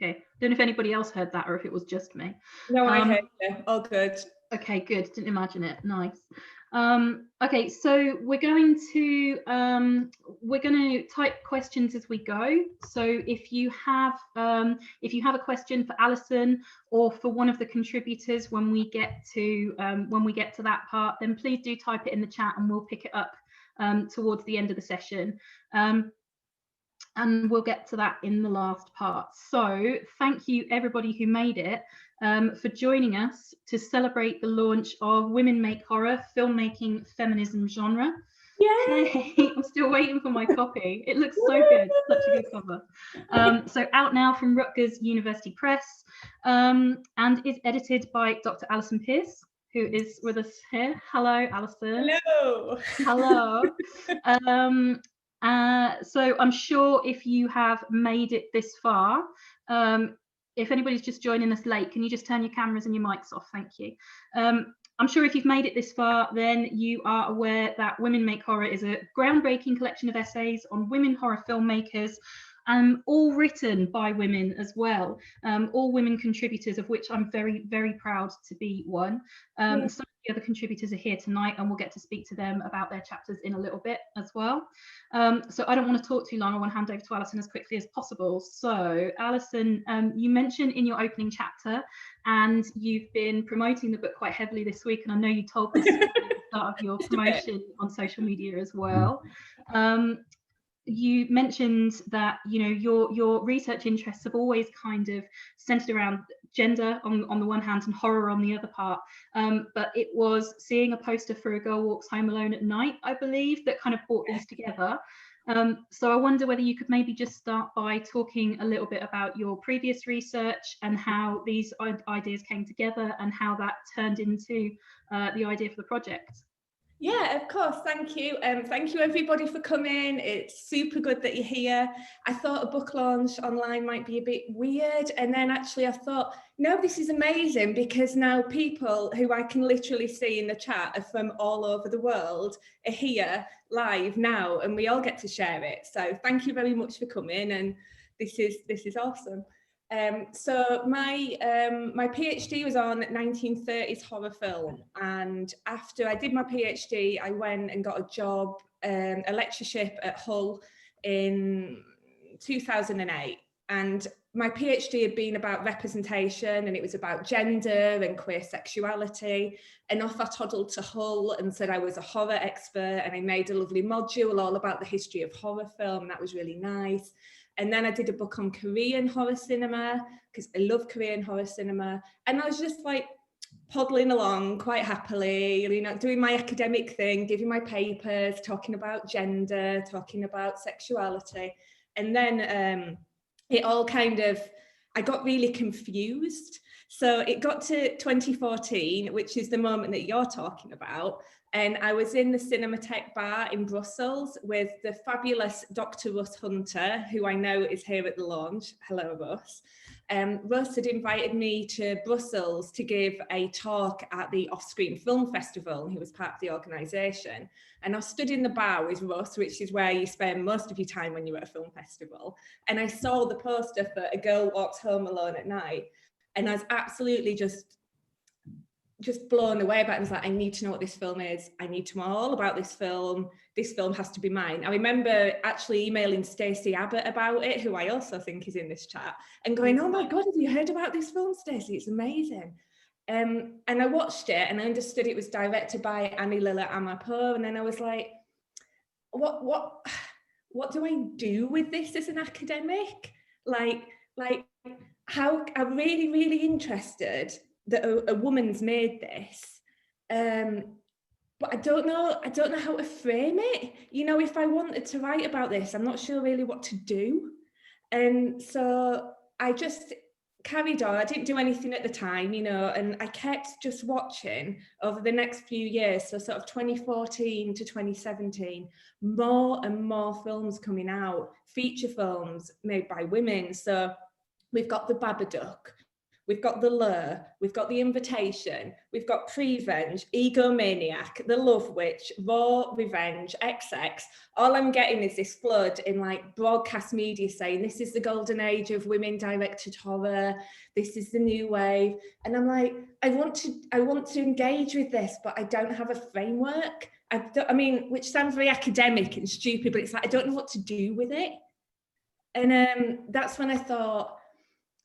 Okay, don't know if anybody else heard that or if it was just me. No, I heard you. All good. Okay, good. Didn't imagine it. Nice. Okay, so we're going to type questions as we go. So if you have a question for Alison or for one of the contributors when we get to that part, then please do type it in the chat and we'll pick it up towards the end of the session. And we'll get to that in the last part. So thank you everybody who made it for joining us to celebrate the launch of Women Make Horror, Filmmaking, Feminism Genre. Yay! I'm still waiting for my copy. It looks so good, such a good cover. So out now from Rutgers University Press, and is edited by Dr. Alison Peirse, who is with us here. Hello, Alison. Hello. Hello. So I'm sure if you have made it this far, if anybody's just joining us late, can you just turn your cameras and your mics off? Thank you. I'm sure if you've made it this far, then you are aware that Women Make Horror is a groundbreaking collection of essays on women horror filmmakers, all written by women as well, all women contributors, of which I'm very, very proud to be one. Some of the other contributors are here tonight and we'll get to speak to them about their chapters in a little bit as well. So I don't want to talk too long. I want to hand over to Alison as quickly as possible. So Alison, you mentioned in your opening chapter, and you've been promoting the book quite heavily this week, and I know you told us at the start of your promotion on social media as well. You mentioned that your research interests have always kind of centered around gender on the one hand and horror on the other part, but it was seeing a poster for A Girl Walks Home Alone at Night, I believe, that kind of brought these together. So I wonder whether you could maybe just start by talking a little bit about your previous research and how these ideas came together and how that turned into the idea for the project. Yeah, of course. Thank you. Thank you everybody for coming. It's super good that you're here. I thought a book launch online might be a bit weird. And then actually I thought, no, this is amazing because now people who I can literally see in the chat are from all over the world are here live now and we all get to share it. So thank you very much for coming, and this is awesome. So my PhD was on 1930s horror film, and after I did my PhD, I went and got a job, a lectureship at Hull in 2008. And my PhD had been about representation, and it was about gender and queer sexuality. And off I toddled to Hull and said I was a horror expert, and I made a lovely module all about the history of horror film. That was really nice. And then I did a book on Korean horror cinema because I love Korean horror cinema. And I was just like poddling along quite happily, doing my academic thing, giving my papers, talking about gender, talking about sexuality. And then it all kind of, I got really confused. So it got to 2014, which is the moment that you're talking about. And I was in the Cinematheque bar in Brussels with the fabulous Dr. Russ Hunter, who I know is here at the launch. Hello, Russ. Russ had invited me to Brussels to give a talk at the Off-Screen Film Festival. He was part of the organisation. And I stood in the bar with Russ, which is where you spend most of your time when you're at a film festival. And I saw the poster for A Girl Walks Home Alone at Night. And I was absolutely just blown away by it. I was like, I need to know what this film is. I need to know all about this film. This film has to be mine. I remember actually emailing Stacey Abbott about it, who I also think is in this chat, and going, oh my God, have you heard about this film, Stacey? It's amazing. And I watched it and I understood it was directed by Annie Lila Amapo. And then I was like, what do I do with this as an academic? Like how I'm really, really interested that a woman's made this, but I don't know how to frame it. If I wanted to write about this, I'm not sure really what to do. And so I just carried on. I didn't do anything at the time, and I kept just watching over the next few years. So sort of 2014 to 2017, more and more films coming out, feature films made by women. So we've got The Babadook, we've got The Lure, we've got The Invitation, we've got Prevenge, Egomaniac, The Love Witch, Raw, Revenge, XX. All I'm getting is this flood in like broadcast media saying this is the golden age of women directed horror, this is the new wave. And I'm like, I want to engage with this, but I don't have a framework. I mean, which sounds very academic and stupid, but it's like, I don't know what to do with it. And that's when I thought,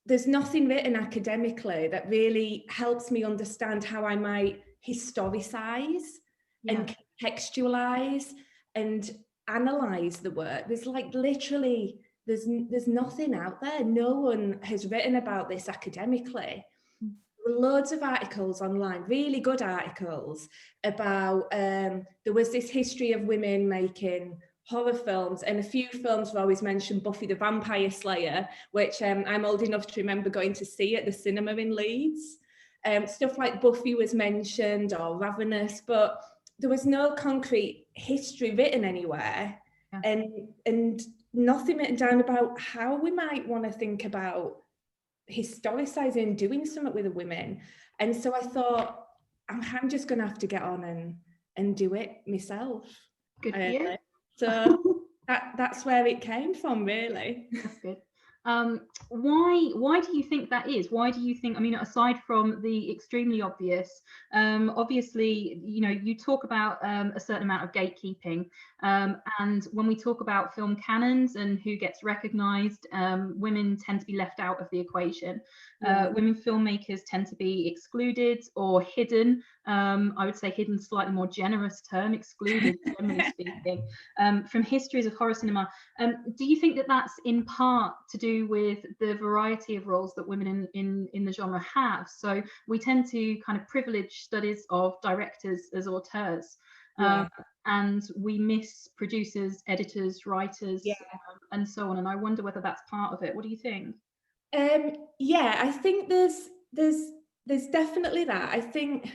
there's nothing written academically that really helps me understand how I might historicize and contextualize and analyze the work. There's like literally, there's nothing out there. No one has written about this academically. There were loads of articles online, really good articles about, there was this history of women making horror films, and a few films have always mentioned Buffy the Vampire Slayer, which I'm old enough to remember going to see at the cinema in Leeds. Stuff like Buffy was mentioned, or Ravenous, but there was no concrete history written anywhere, and nothing written down about how we might want to think about historicizing, doing something with the women. And so I thought, I'm just going to have to get on and do it myself. Good for you. So that's where it came from, really. That's good. Why do you think that is? Why do you think, I mean, aside from the extremely obvious, obviously, you know, you talk about a certain amount of gatekeeping, and when we talk about film canons and who gets recognized, women tend to be left out of the equation. Women filmmakers tend to be excluded or hidden. I would say hidden, slightly more generous term, excluded, generally speaking, from histories of horror cinema. Do you think that that's in part to do with the variety of roles that women in the genre have? So we tend to kind of privilege studies of directors as auteurs, and we miss producers, editors, writers, and so on. And I wonder whether that's part of it. What do you think? I think there's definitely that. I think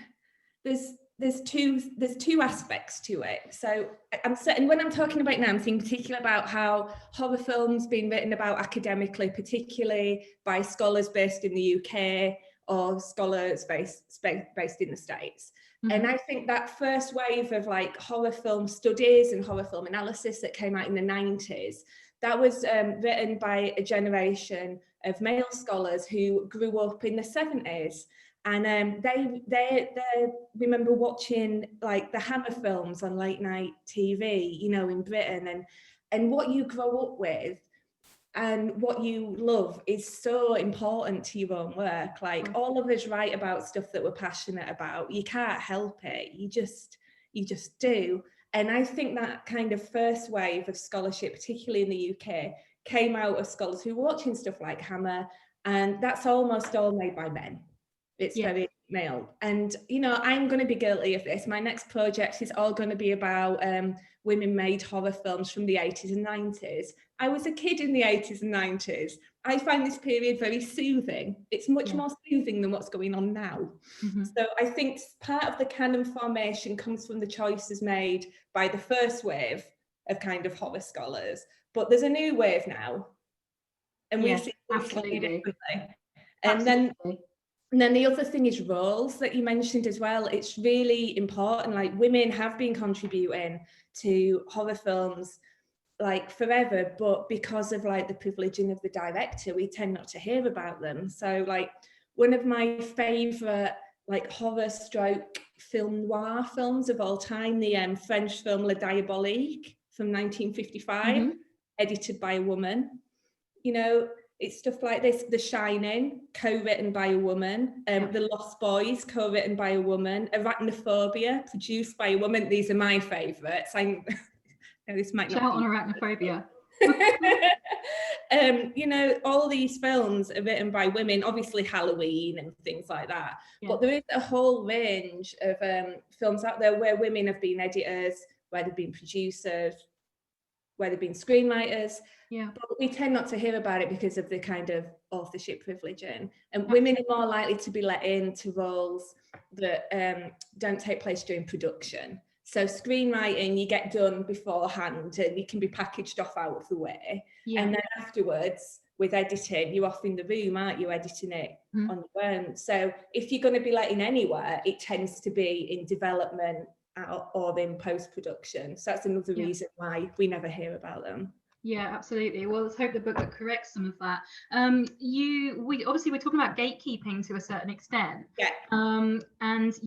there's two aspects to it. So I'm certain when I'm talking about now, I'm thinking particularly about how horror films being written about academically, particularly by scholars based in the UK or scholars based in the States. And I think that first wave of like horror film studies and horror film analysis that came out in the 90s, that was written by a generation of male scholars who grew up in the 70s. And they remember watching like the Hammer films on late night TV, you know, in Britain, and what you grow up with and what you love is so important to your own work. Like all of us write about stuff that we're passionate about. You can't help it. You just do. And I think that kind of first wave of scholarship, particularly in the UK, came out of scholars who were watching stuff like Hammer, and that's almost all made by men. It's very male. And, you know, I'm going to be guilty of this. My next project is all going to be about women-made horror films from the 80s and 90s. I was a kid in the 80s and 90s. I find this period very soothing. It's much more soothing than what's going on now. So I think part of the canon formation comes from the choices made by the first wave of kind of horror scholars. But there's a new wave now. And we see it slightly differently. And then the other thing is roles that you mentioned as well. It's really important. Like women have been contributing to horror films like forever, but because of like the privileging of the director, we tend not to hear about them. So like one of my favorite like horror stroke film noir films of all time, the French film Le Diabolique from 1955, edited by a woman. You know, it's stuff like this. The Shining, co-written by a woman. The Lost Boys, co-written by a woman. Arachnophobia, produced by a woman. These are my favourites. This might not shout on Arachnophobia. You know, all these films are written by women, obviously Halloween and things like that. But there is a whole range of films out there where women have been editors, where they've been producers, where they've been screenwriters. But we tend not to hear about it because of the kind of authorship privilege. And women are more likely to be let into roles that don't take place during production. So screenwriting, you get done beforehand and you can be packaged off out of the way. And then afterwards, with editing, you're off in the room, aren't you, editing it on your own. So if you're going to be letting anywhere, it tends to be in development or in post-production. So that's another reason why we never hear about them. Yeah, absolutely. Well, let's hope the book that corrects some of that. We obviously we're talking about gatekeeping to a certain extent. Yeah. And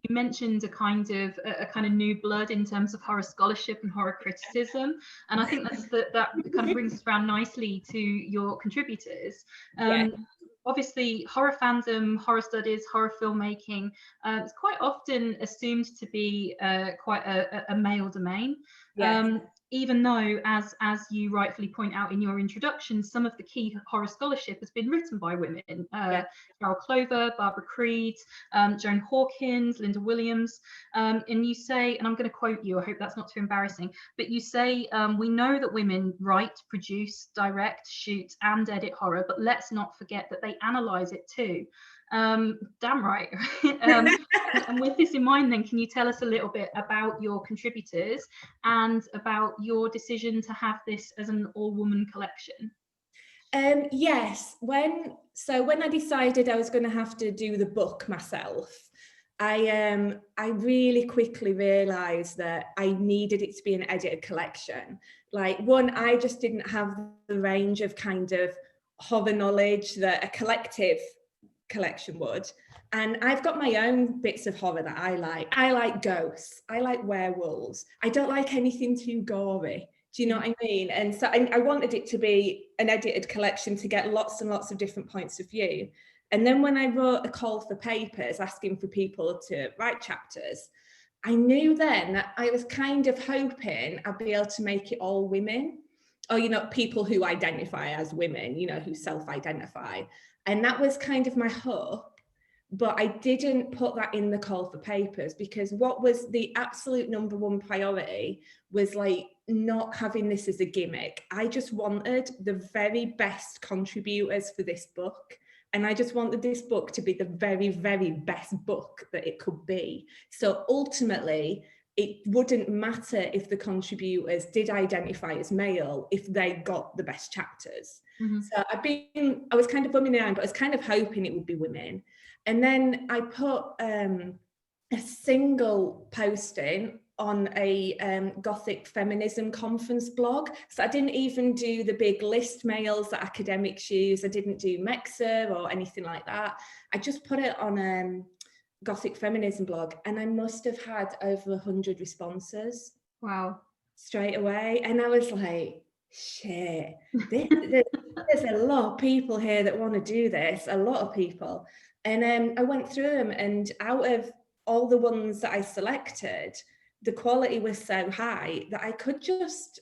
you mentioned a kind of new blood in terms of horror scholarship and horror criticism. And I think that kind of brings us around nicely to your contributors. Obviously, horror fandom, horror studies, horror filmmaking, it's quite often assumed to be quite a male domain. Even though, as you rightfully point out in your introduction, some of the key horror scholarship has been written by women. Carol Clover, Barbara Creed, Joan Hawkins, Linda Williams. And you say, and I'm going to quote you, I hope that's not too embarrassing, but you say, we know that women write, produce, direct, shoot, and edit horror, but let's not forget that they analyze it too. Damn right. And with this in mind, then, can you tell us a little bit about your contributors and about your decision to have this as an all-woman collection? Yes. When I decided I was going to have to do the book myself, I really quickly realised that I needed it to be an edited collection. Like, one, I just didn't have the range of kind of horror knowledge that a collective collection would. And I've got my own bits of horror that I like. I like ghosts. I like werewolves. I don't like anything too gory. Do you know what I mean? And so I wanted it to be an edited collection to get lots and lots of different points of view. And then when I wrote a call for papers asking for people to write chapters, I knew then that I was kind of hoping I'd be able to make it all women, or, you know, people who identify as women, you know, who self-identify. And that was kind of my hope. But I didn't put that in the call for papers, because what was the absolute number one priority was like not having this as a gimmick. I just wanted the very best contributors for this book. And I just wanted this book to be the very, very best book that it could be. So ultimately, it wouldn't matter if the contributors did identify as male if they got the best chapters. So I was kind of bumming around, but I was kind of hoping it would be women. And then I put a single posting on a Gothic Feminism conference blog. So I didn't even do the big list mails that academics use. I didn't do Mexa or anything like that. I just put it on Gothic Feminism blog, and I must have had over 100 responses. Wow. Straight away. And I was like, shit, there's a lot of people here that want to do this, a lot of people. And I went through them, and out of all the ones that I selected, the quality was so high that I could just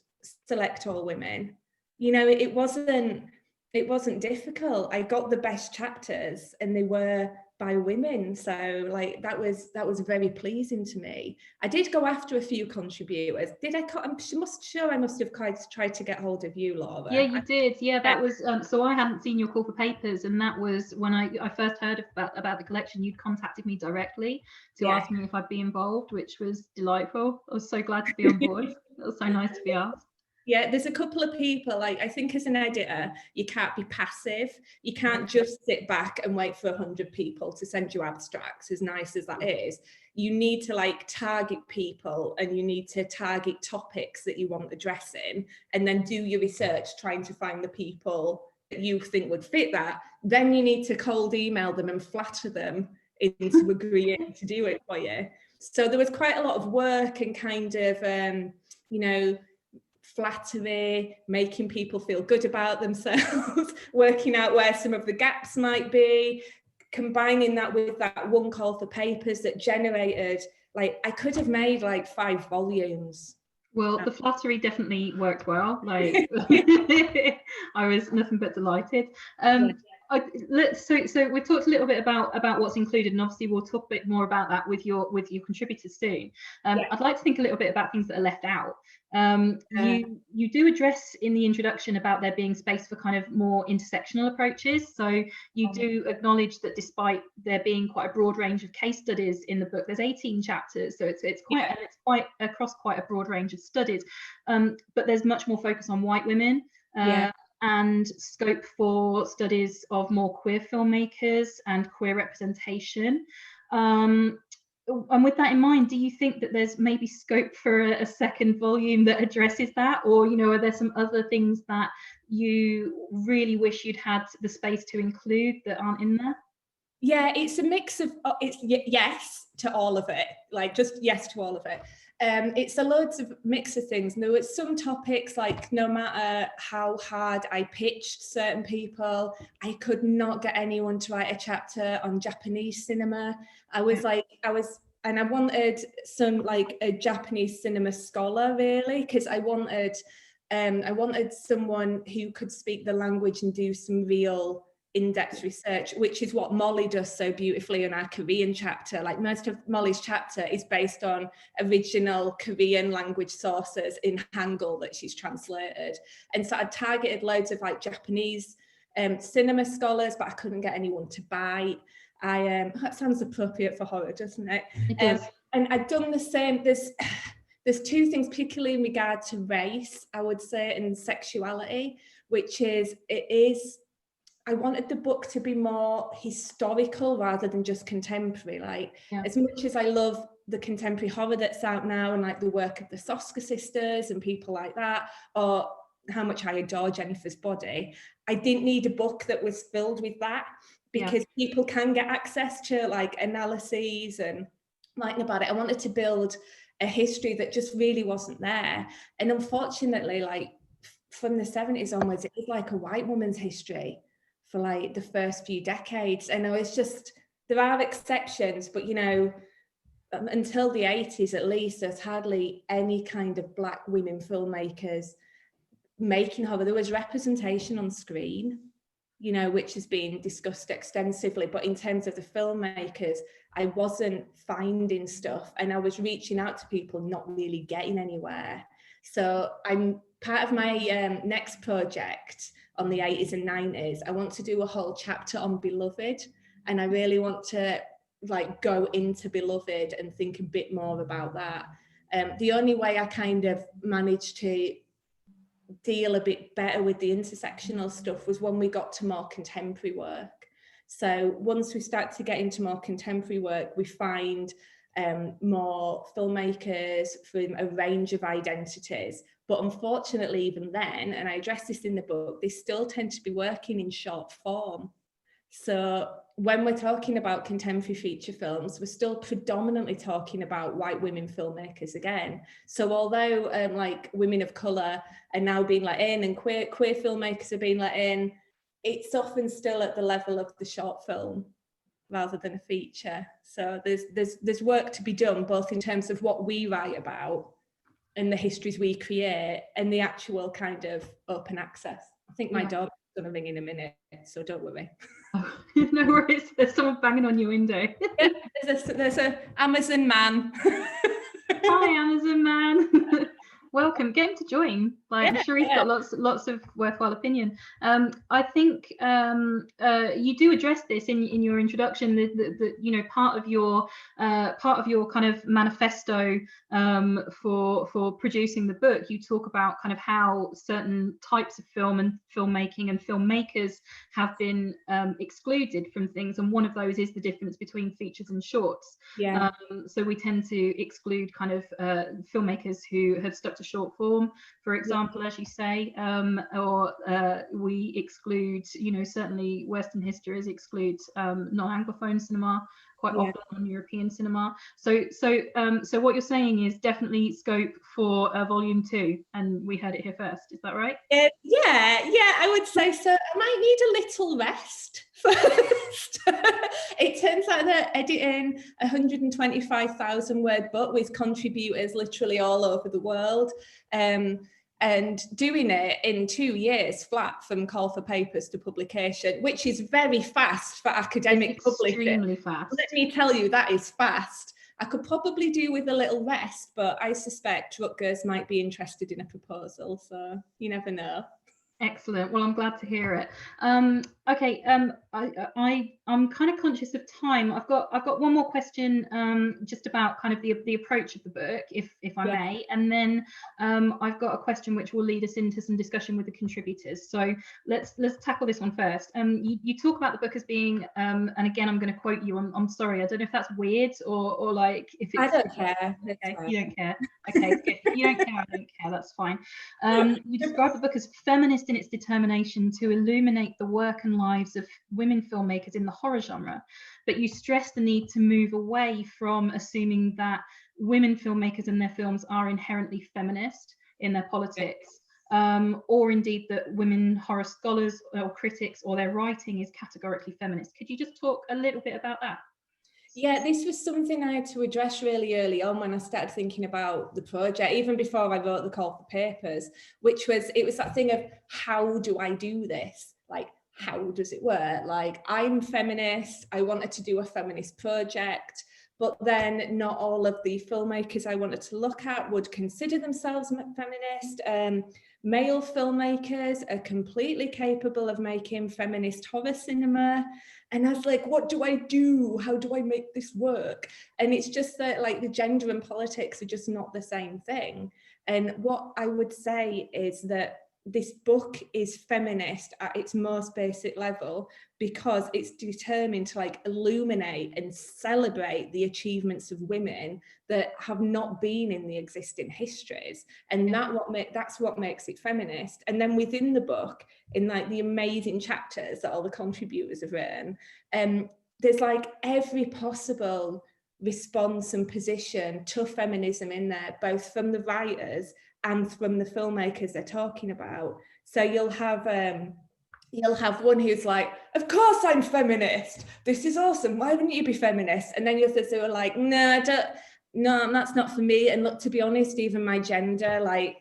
select all women. You know, it wasn't difficult. I got the best chapters, and they were by women. So like that was very pleasing to me. I did go after a few contributors. Did I? I must have tried to get hold of you, Laura. Yeah, you did. Yeah, that was so I hadn't seen your call for papers, and that was when I first heard about the collection. You'd contacted me directly to ask me if I'd be involved, which was delightful. I was so glad to be on board. It was so nice to be asked. Yeah, there's a couple of people, like, I think as an editor, you can't be passive. You can't just sit back and wait for 100 people to send you abstracts, as nice as that is. You need to like target people, and you need to target topics that you want addressing, and then do your research trying to find the people that you think would fit that. Then you need to cold email them and flatter them into agreeing to do it for you. So there was quite a lot of work and kind of, you know, flattery, making people feel good about themselves, working out where some of the gaps might be, combining that with that one call for papers that generated, like, I could have made like 5 volumes. Well, the flattery definitely worked well. Like, I was nothing but delighted. So we talked a little bit about what's included, and obviously we'll talk a bit more about that with your contributors soon. I'd like to think a little bit about things that are left out. You do address in the introduction about there being space for kind of more intersectional approaches. So you do acknowledge that despite there being quite a broad range of case studies in the book, there's 18 chapters, so it's quite across quite a broad range of studies. But there's much more focus on white women. and scope for studies of more queer filmmakers and queer representation. And with that in mind, do you think that there's maybe scope for a second volume that addresses that, or are there some other things that you really wish you'd had the space to include that aren't in there? Yeah, it's a mix of, it's yes to all of it, like just yes to all of it. It's a loads of mix of things. There were some topics, like no matter how hard I pitched certain people, I could not get anyone to write a chapter on Japanese cinema. I wanted some, like, a Japanese cinema scholar, really, because I wanted someone who could speak the language and do some real in-depth research, which is what Molly does so beautifully in our Korean chapter. Like, most of Molly's chapter is based on original Korean language sources in Hangul that she's translated. And so I targeted loads of, like, Japanese cinema scholars, but I couldn't get anyone to bite. That sounds appropriate for horror, doesn't it? It does. And I've done the same. There's two things, particularly in regard to race, I would say, and sexuality, which is, I wanted the book to be more historical rather than just contemporary. Like, as much as I love the contemporary horror that's out now, and like the work of the Soska sisters and people like that, or how much I adore Jennifer's Body, I didn't need a book that was filled with that, because people can get access to, like, analyses and writing about it. I wanted to build a history that just really wasn't there. And unfortunately, like, from the 70s onwards, it was like a white woman's history for, like, the first few decades. And I was just, there are exceptions, but until the 80s at least, there's hardly any kind of Black women filmmakers making horror. There was representation on screen, which has been discussed extensively, but in terms of the filmmakers, I wasn't finding stuff, and I was reaching out to people, not really getting anywhere. So I'm part of my next project on the 80s and 90s. I want to do a whole chapter on Beloved, and I really want to, like, go into Beloved and think a bit more about that. The only way I kind of managed to deal a bit better with the intersectional stuff was when we got to more contemporary work. So once we start to get into more contemporary work, we find more filmmakers from a range of identities. But unfortunately, even then, and I address this in the book, they still tend to be working in short form. So when we're talking about contemporary feature films, we're still predominantly talking about white women filmmakers again. So although like, women of colour are now being let in, and queer filmmakers are being let in, it's often still at the level of the short film rather than a feature. So there's work to be done, both in terms of what we write about and the histories we create, and the actual kind of open access. I think my dog's going to ring in a minute, so don't worry. Oh, no worries, there's someone banging on your window. there's a Amazon man. Hi, Amazon man. Welcome, get him to join. Like, I'm sure he's got lots of worthwhile opinion. I think you do address this in your introduction. The part of your kind of manifesto for producing the book, you talk about kind of how certain types of film and filmmaking and filmmakers have been excluded from things, and one of those is the difference between features and shorts. So we tend to exclude kind of filmmakers who have stuck to short form, for example, as you say, or we exclude, certainly Western histories exclude non-Anglophone cinema quite often on European cinema. So what you're saying is definitely scope for volume 2, and we heard it here first. Is that right? Yeah, I would say so. I might need a little rest first. It turns out that editing a 125,000 word book with contributors literally all over the world, and doing it in 2 years flat from call for papers to publication, which is very fast for academic publishing. Extremely fast. Let me tell you, that is fast. I could probably do with a little rest, but I suspect Rutgers might be interested in a proposal, so you never know. Excellent. Well, I'm glad to hear it. Okay, I'm kind of conscious of time. I've got one more question, just about kind of the approach of the book, if I may, and then I've got a question which will lead us into some discussion with the contributors. So let's tackle this one first. You talk about the book as being, and again I'm going to quote you. I'm sorry, I don't know if that's weird or like if it's. I don't care. Okay, you don't care. Okay, good. If you don't care, I don't care. That's fine. You describe the book as feminist in its determination to illuminate the work and lives of women filmmakers in the horror genre, but you stress the need to move away from assuming that women filmmakers and their films are inherently feminist in their politics, or indeed that women horror scholars or critics or their writing is categorically feminist. Could you just talk a little bit about that? Yeah, this was something I had to address really early on when I started thinking about the project, even before I wrote the call for papers, which was, it was that thing of, how do I do this? Like, how does it work? Like, I'm feminist, I wanted to do a feminist project, but then not all of the filmmakers I wanted to look at would consider themselves feminist. Male filmmakers are completely capable of making feminist horror cinema. And I was like, what do I do? How do I make this work? And it's just that, like, the gender and politics are just not the same thing. And what I would say is that this book is feminist at its most basic level because it's determined to, like, illuminate and celebrate the achievements of women that have not been in the existing histories, and that's what makes it feminist. And then within the book, in like the amazing chapters that all the contributors have written, there's like every possible response and position to feminism in there, both from the writers and from the filmmakers they're talking about. So you'll have one who's like, of course I'm feminist, this is awesome, why wouldn't you be feminist? And then you'll have who are like, no, that's not for me. And look, to be honest, even my gender, like,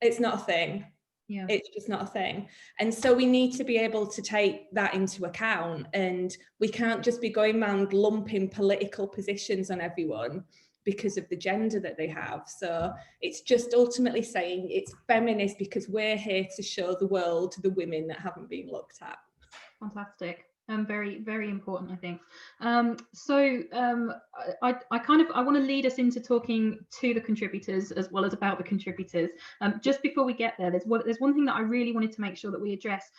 it's not a thing. Yeah. It's just not a thing. And so we need to be able to take that into account, and we can't just be going around lumping political positions on everyone because of the gender that they have. So it's just ultimately saying it's feminist because we're here to show the world to the women that haven't been looked at. Fantastic. Very, very important, I think. I want to lead us into talking to the contributors as well as about the contributors. Just before we get there, there's one thing that I really wanted to make sure that we address.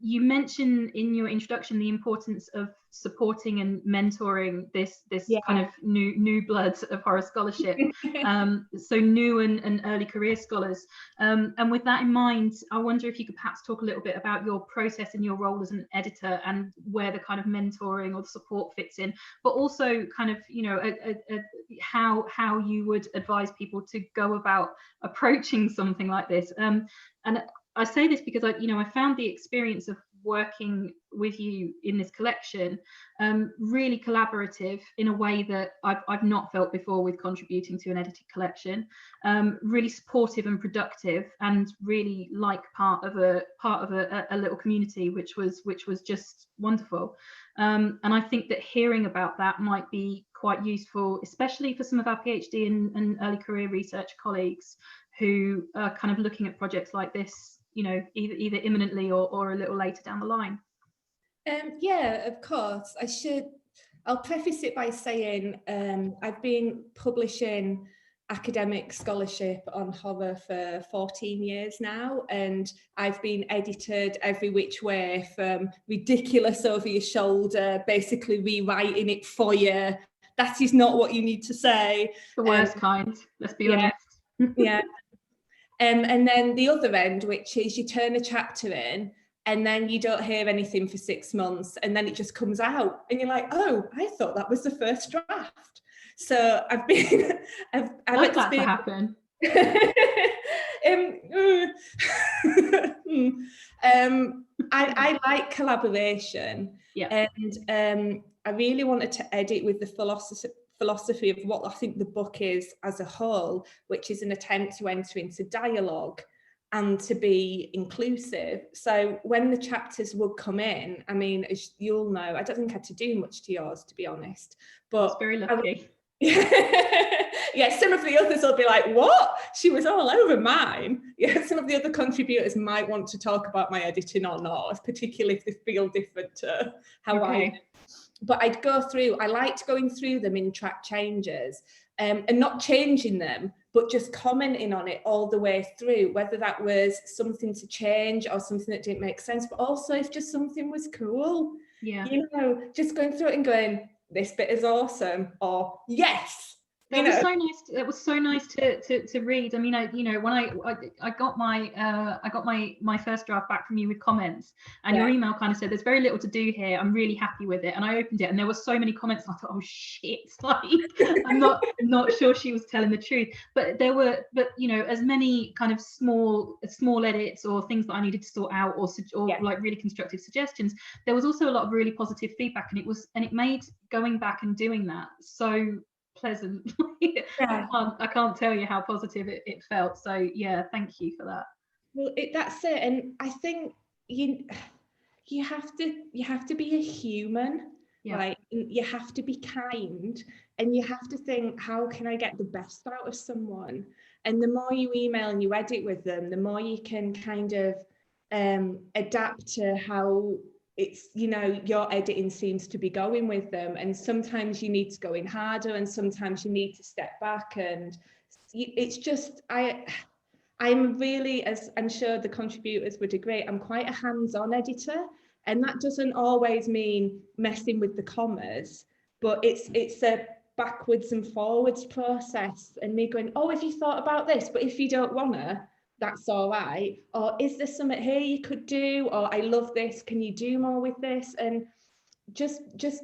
You mentioned in your introduction the importance of supporting and mentoring this kind of new blood of horror scholarship, so new and early career scholars. And with that in mind, I wonder if you could perhaps talk a little bit about your process and your role as an editor and where the kind of mentoring or the support fits in, but also kind of, you know, how you would advise people to go about approaching something like this. And I say this because I found the experience of working with you in this collection really collaborative in a way that I've not felt before with contributing to an edited collection. Really supportive and productive, and really like part of a little community, which was just wonderful. And I think that hearing about that might be quite useful, especially for some of our PhD and early career research colleagues who are kind of looking at projects like this, you know, either imminently or a little later down the line. Yeah, of course. I'll preface it by saying I've been publishing academic scholarship on horror for 14 years now, and I've been edited every which way, from ridiculous over your shoulder, basically rewriting it for you. That is not what you need to say. The worst kind, let's be honest. Yeah. And then the other end, which is you turn a chapter in and then you don't hear anything for 6 months, and then it just comes out and you're like, oh, I thought that was the first draft. So I've I'd like that to happen. I like collaboration. Yeah. And I really wanted to edit with the philosophy of what I think the book is as a whole, which is an attempt to enter into dialogue and to be inclusive. So when the chapters would come in, I mean, as you'll know, I don't think I had to do much to yours, to be honest. But it's very lucky. Yeah, some of the others will be like, what? She was all over mine. Yeah, some of the other contributors might want to talk about my editing or not, particularly if they feel different to how I do. But I'd go through, I liked going through them in track changes, and not changing them, but just commenting on it all the way through, whether that was something to change or something that didn't make sense, but also if just something was cool. Yeah. You know, just going through it and going, this bit is awesome, or yes. It was so nice. It was so nice to read. I mean, when I got my first draft back from you with comments, and your email kind of said, "There's very little to do here. I'm really happy with it." And I opened it, and there were so many comments. And I thought, "Oh shit!" Like, I'm not sure she was telling the truth. But there were, as many kind of small edits or things that I needed to sort out, or like really constructive suggestions. There was also a lot of really positive feedback, and it made going back and doing that so pleasant. I can't tell you how positive it felt. So yeah, thank you for that. Well, that's it. And I think you have to be a human, right? You have to be kind, and you have to think, how can I get the best out of someone? And the more you email and you edit with them, the more you can kind of adapt to how it's, your editing seems to be going with them. And sometimes you need to go in harder, and sometimes you need to step back. And it's just, I'm really, as I'm sure the contributors would agree, I'm quite a hands-on editor. And that doesn't always mean messing with the commas, but it's a backwards and forwards process. And me going, oh, have you thought about this? But if you don't wanna, that's all right. Or is there something here you could do? Or I love this, can you do more with this? And just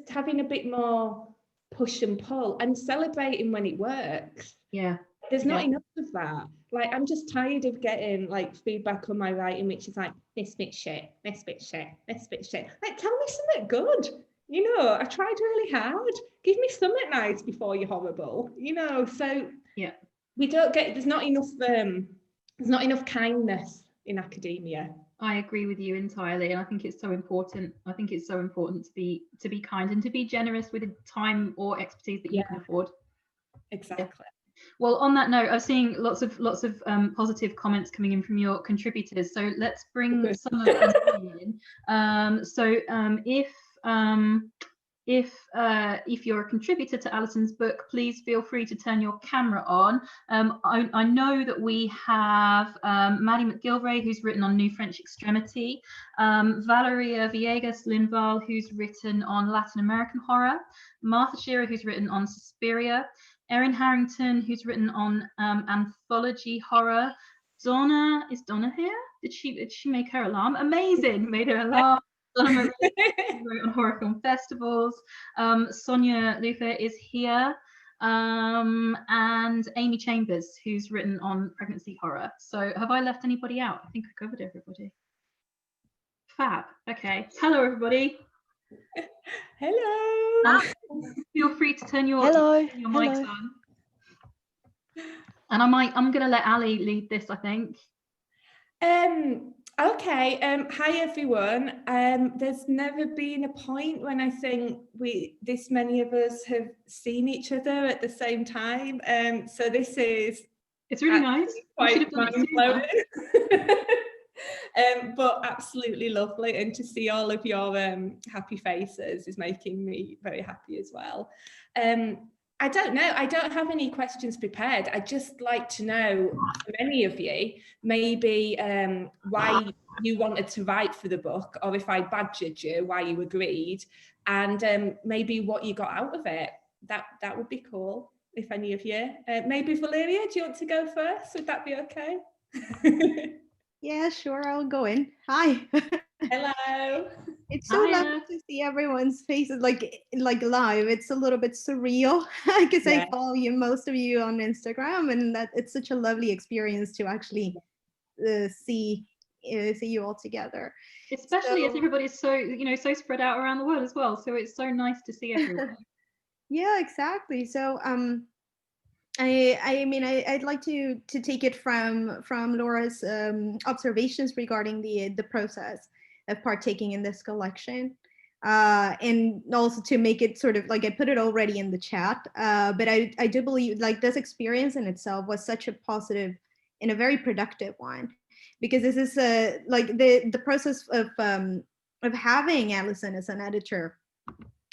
having a bit more push and pull, and celebrating when it works. Yeah. There's not enough of that. Like, I'm just tired of getting like feedback on my writing, which is like, this bit shit, this bit shit, this bit shit. Like, tell me something good. I tried really hard. Give me something nice before you're horrible. So yeah, there's not enough kindness in academia. I agree with you entirely, and I think it's so important. I think it's so important to be kind and to be generous with the time or expertise that you can afford. Exactly. Yeah. Well, on that note, I'm seeing lots of positive comments coming in from your contributors. So let's bring some of them in. If you're a contributor to Alison's book, please feel free to turn your camera on. I know that we have Maddie McGilvray, who's written on New French Extremity, Valeria Villegas Linval, who's written on Latin American horror, Martha Shearer, who's written on Suspiria, Erin Harrington, who's written on anthology horror. Is Donna here? Did she make her alarm? Amazing, made her alarm. Donna wrote on horror film festivals. Sonia Luther is here. And Amy Chambers, who's written on pregnancy horror. So have I left anybody out? I think I covered everybody. Fab. Okay. Hello, everybody. Hello. Feel free to turn your mics on. And I'm going to let Ali lead this, I think. Okay. Hi everyone. There's never been a point when I think this many of us have seen each other at the same time. So it's really nice. Quite mind-blowing. But absolutely lovely, and to see all of your happy faces is making me very happy as well. I don't know, I don't have any questions prepared. I'd just like to know from any of you, maybe why you wanted to write for the book, or if I badgered you, why you agreed, and maybe what you got out of it. That would be cool if any of you. Maybe Valeria, do you want to go first? Would that be okay? Yeah, sure, I'll go in. Hi. Hello. It's so lovely to see everyone's faces like live. It's a little bit surreal because I follow most of you on Instagram, and that it's such a lovely experience to actually see you all together. Especially as everybody's so so spread out around the world as well. So it's so nice to see everyone. Yeah, exactly. So I'd like to take it from Laura's observations regarding the process of partaking in this collection. and also to make it sort of like, I put it already in the chat, but I do believe like this experience in itself was such a positive and a very productive one, because this is like the process of having Alison as an editor.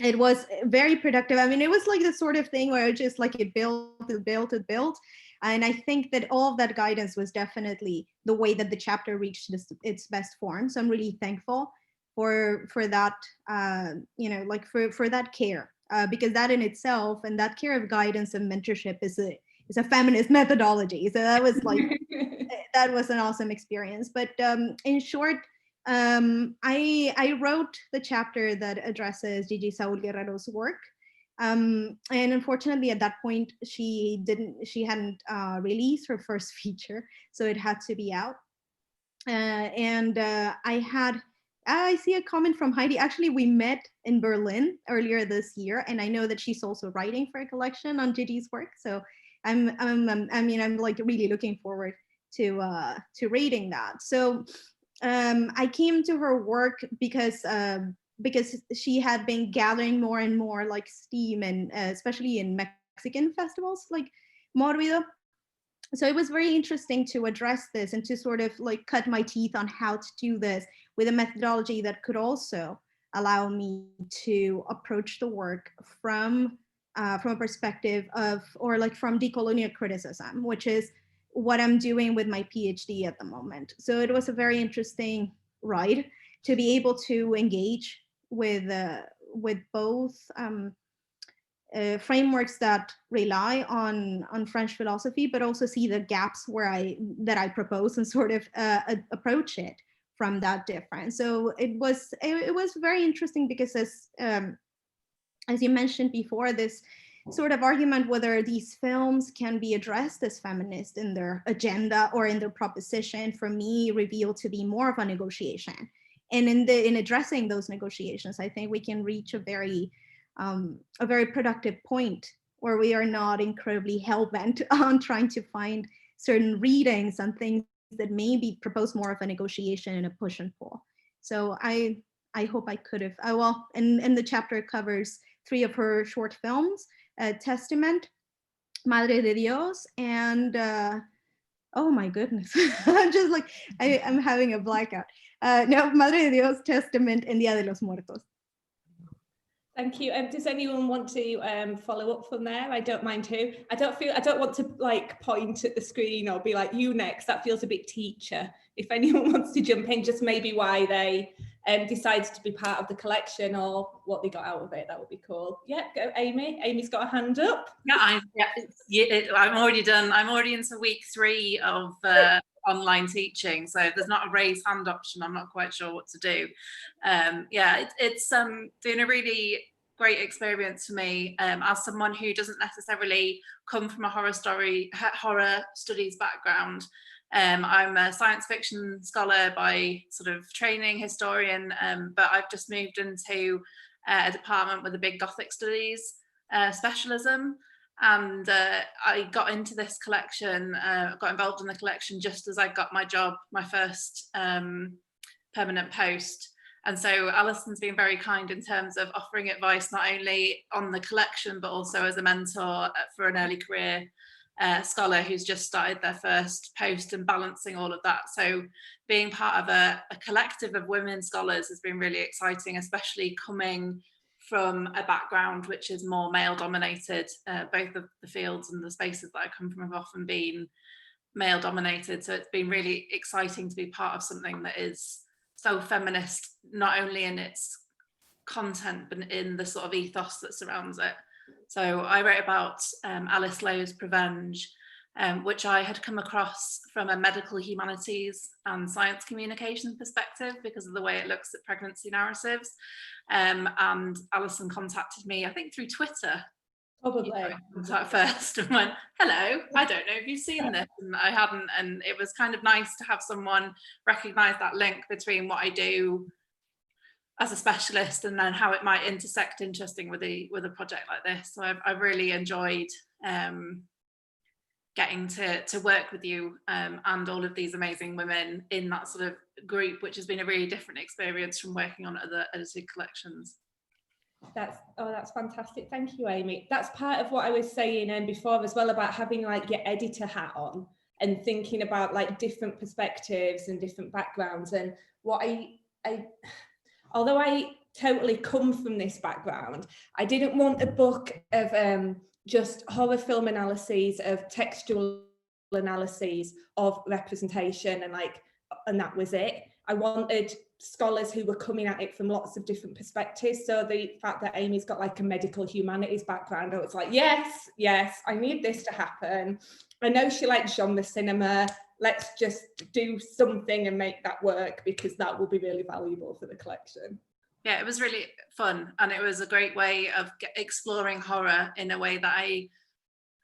It was very productive. I mean, it was like the sort of thing where it just like it built. And I think that all of that guidance was definitely the way that the chapter reached its best form. So I'm really thankful for that, you know, like for that care, because that in itself, and that care of guidance and mentorship is a feminist methodology. So that was like, that was an awesome experience. But in short, I wrote the chapter that addresses Gigi Saul Guerrero's work. And unfortunately at that point she hadn't released her first feature, so it had to be out. I see a comment from Heidi. Actually, we met in Berlin earlier this year, and I know that she's also writing for a collection on Gigi's work. So I'm like really looking forward to reading that. So I came to her work because she had been gathering more and more like steam, and especially in Mexican festivals like Morbido. So it was very interesting to address this and to sort of like cut my teeth on how to do this with a methodology that could also allow me to approach the work from a perspective of, or like from decolonial criticism, which is what I'm doing with my PhD at the moment. So it was a very interesting ride to be able to engage with both frameworks that rely on French philosophy, but also see the gaps that I propose and sort of approach it from that difference. So it was very interesting because as you mentioned before, this sort of argument whether these films can be addressed as feminist in their agenda or in their proposition, for me, revealed to be more of a negotiation. And in addressing those negotiations, I think we can reach a very productive point where we are not incredibly hell-bent on trying to find certain readings and things that maybe propose more of a negotiation and a push and pull. So I hope I could have, well, and the chapter covers 3 of her short films, Testament, Madre de Dios, and oh my goodness, I'm just like, I'm having a blackout. No, Madre de Dios, Testament, and Dia de los Muertos. Thank you. Does anyone want to follow up from there? I don't mind who. I don't want to like point at the screen or be like, you next. That feels a bit teacher. If anyone wants to jump in, just maybe why they decided to be part of the collection or what they got out of it, that would be cool. Yeah, go Amy. Amy's got a hand up. Yeah, I'm already done. I'm already into week 3 of online teaching, so there's not a raise hand option. I'm not quite sure what to do. Yeah, it's been a really great experience for me as someone who doesn't necessarily come from a horror studies background. I'm a science fiction scholar by sort of training, historian, but I've just moved into a department with a big Gothic studies specialism. And I got into this collection, got involved in the collection just as I got my job, my first permanent post. And so Alison's been very kind in terms of offering advice, not only on the collection, but also as a mentor for an early career scholar who's just started their first post and balancing all of that. So being part of a collective of women scholars has been really exciting, especially coming from a background which is more male dominated. Both of the fields and the spaces that I come from have often been male dominated. So it's been really exciting to be part of something that is so feminist, not only in its content, but in the sort of ethos that surrounds it. So I wrote about Alice Lowe's Prevenge, which I had come across from a medical humanities and science communication perspective because of the way it looks at pregnancy narratives. And Alison contacted me, I think through Twitter. Probably. Contact first and went, hello, I don't know if you've seen this. And I hadn't, and it was kind of nice to have someone recognise that link between what I do as a specialist and then how it might intersect interesting with a project like this. So I've really enjoyed getting to work with you and all of these amazing women in that sort of group, which has been a really different experience from working on other edited collections. That's fantastic. Thank you, Amy. That's part of what I was saying before as well, about having like your editor hat on and thinking about like different perspectives and different backgrounds. And what although I totally come from this background, I didn't want a book of just horror film analyses, of textual analyses of representation, and that was it. I wanted scholars who were coming at it from lots of different perspectives. So the fact that Amy's got like a medical humanities background, I was like, yes, I need this to happen. I know she likes genre cinema. Let's just do something and make that work, because that will be really valuable for the collection. Yeah, it was really fun, and it was a great way of exploring horror in a way that I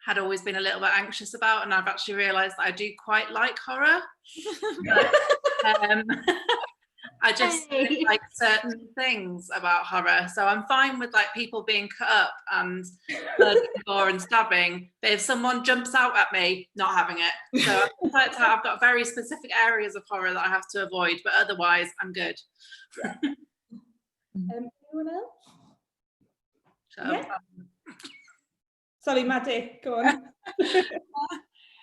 had always been a little bit anxious about, and I've actually realised that I do quite like horror. But, I just don't like certain things about horror, so I'm fine with like people being cut up and gore and stabbing, but if someone jumps out at me, not having it. So I've got very specific areas of horror that I have to avoid, but otherwise I'm good. Yeah. Anyone else? So, yeah. Sorry, Maddie, go on.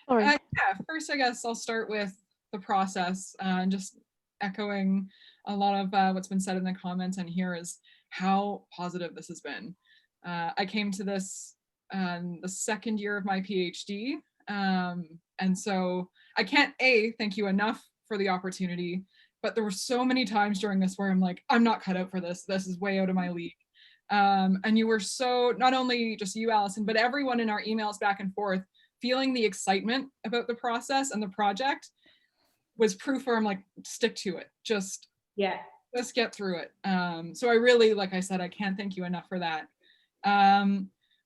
Sorry. Yeah, first I guess I'll start with the process, and just echoing a lot of what's been said in the comments and here is how positive this has been. I came to this the second year of my PhD, and so I can't thank you enough for the opportunity, but there were so many times during this where I'm like, I'm not cut out for this. This is way out of my league. And you were so, not only just you, Alison, but everyone in our emails back and forth, feeling the excitement about the process and the project was proof where I'm like, stick to it. Just get through it. So I really, like I said, I can't thank you enough for that.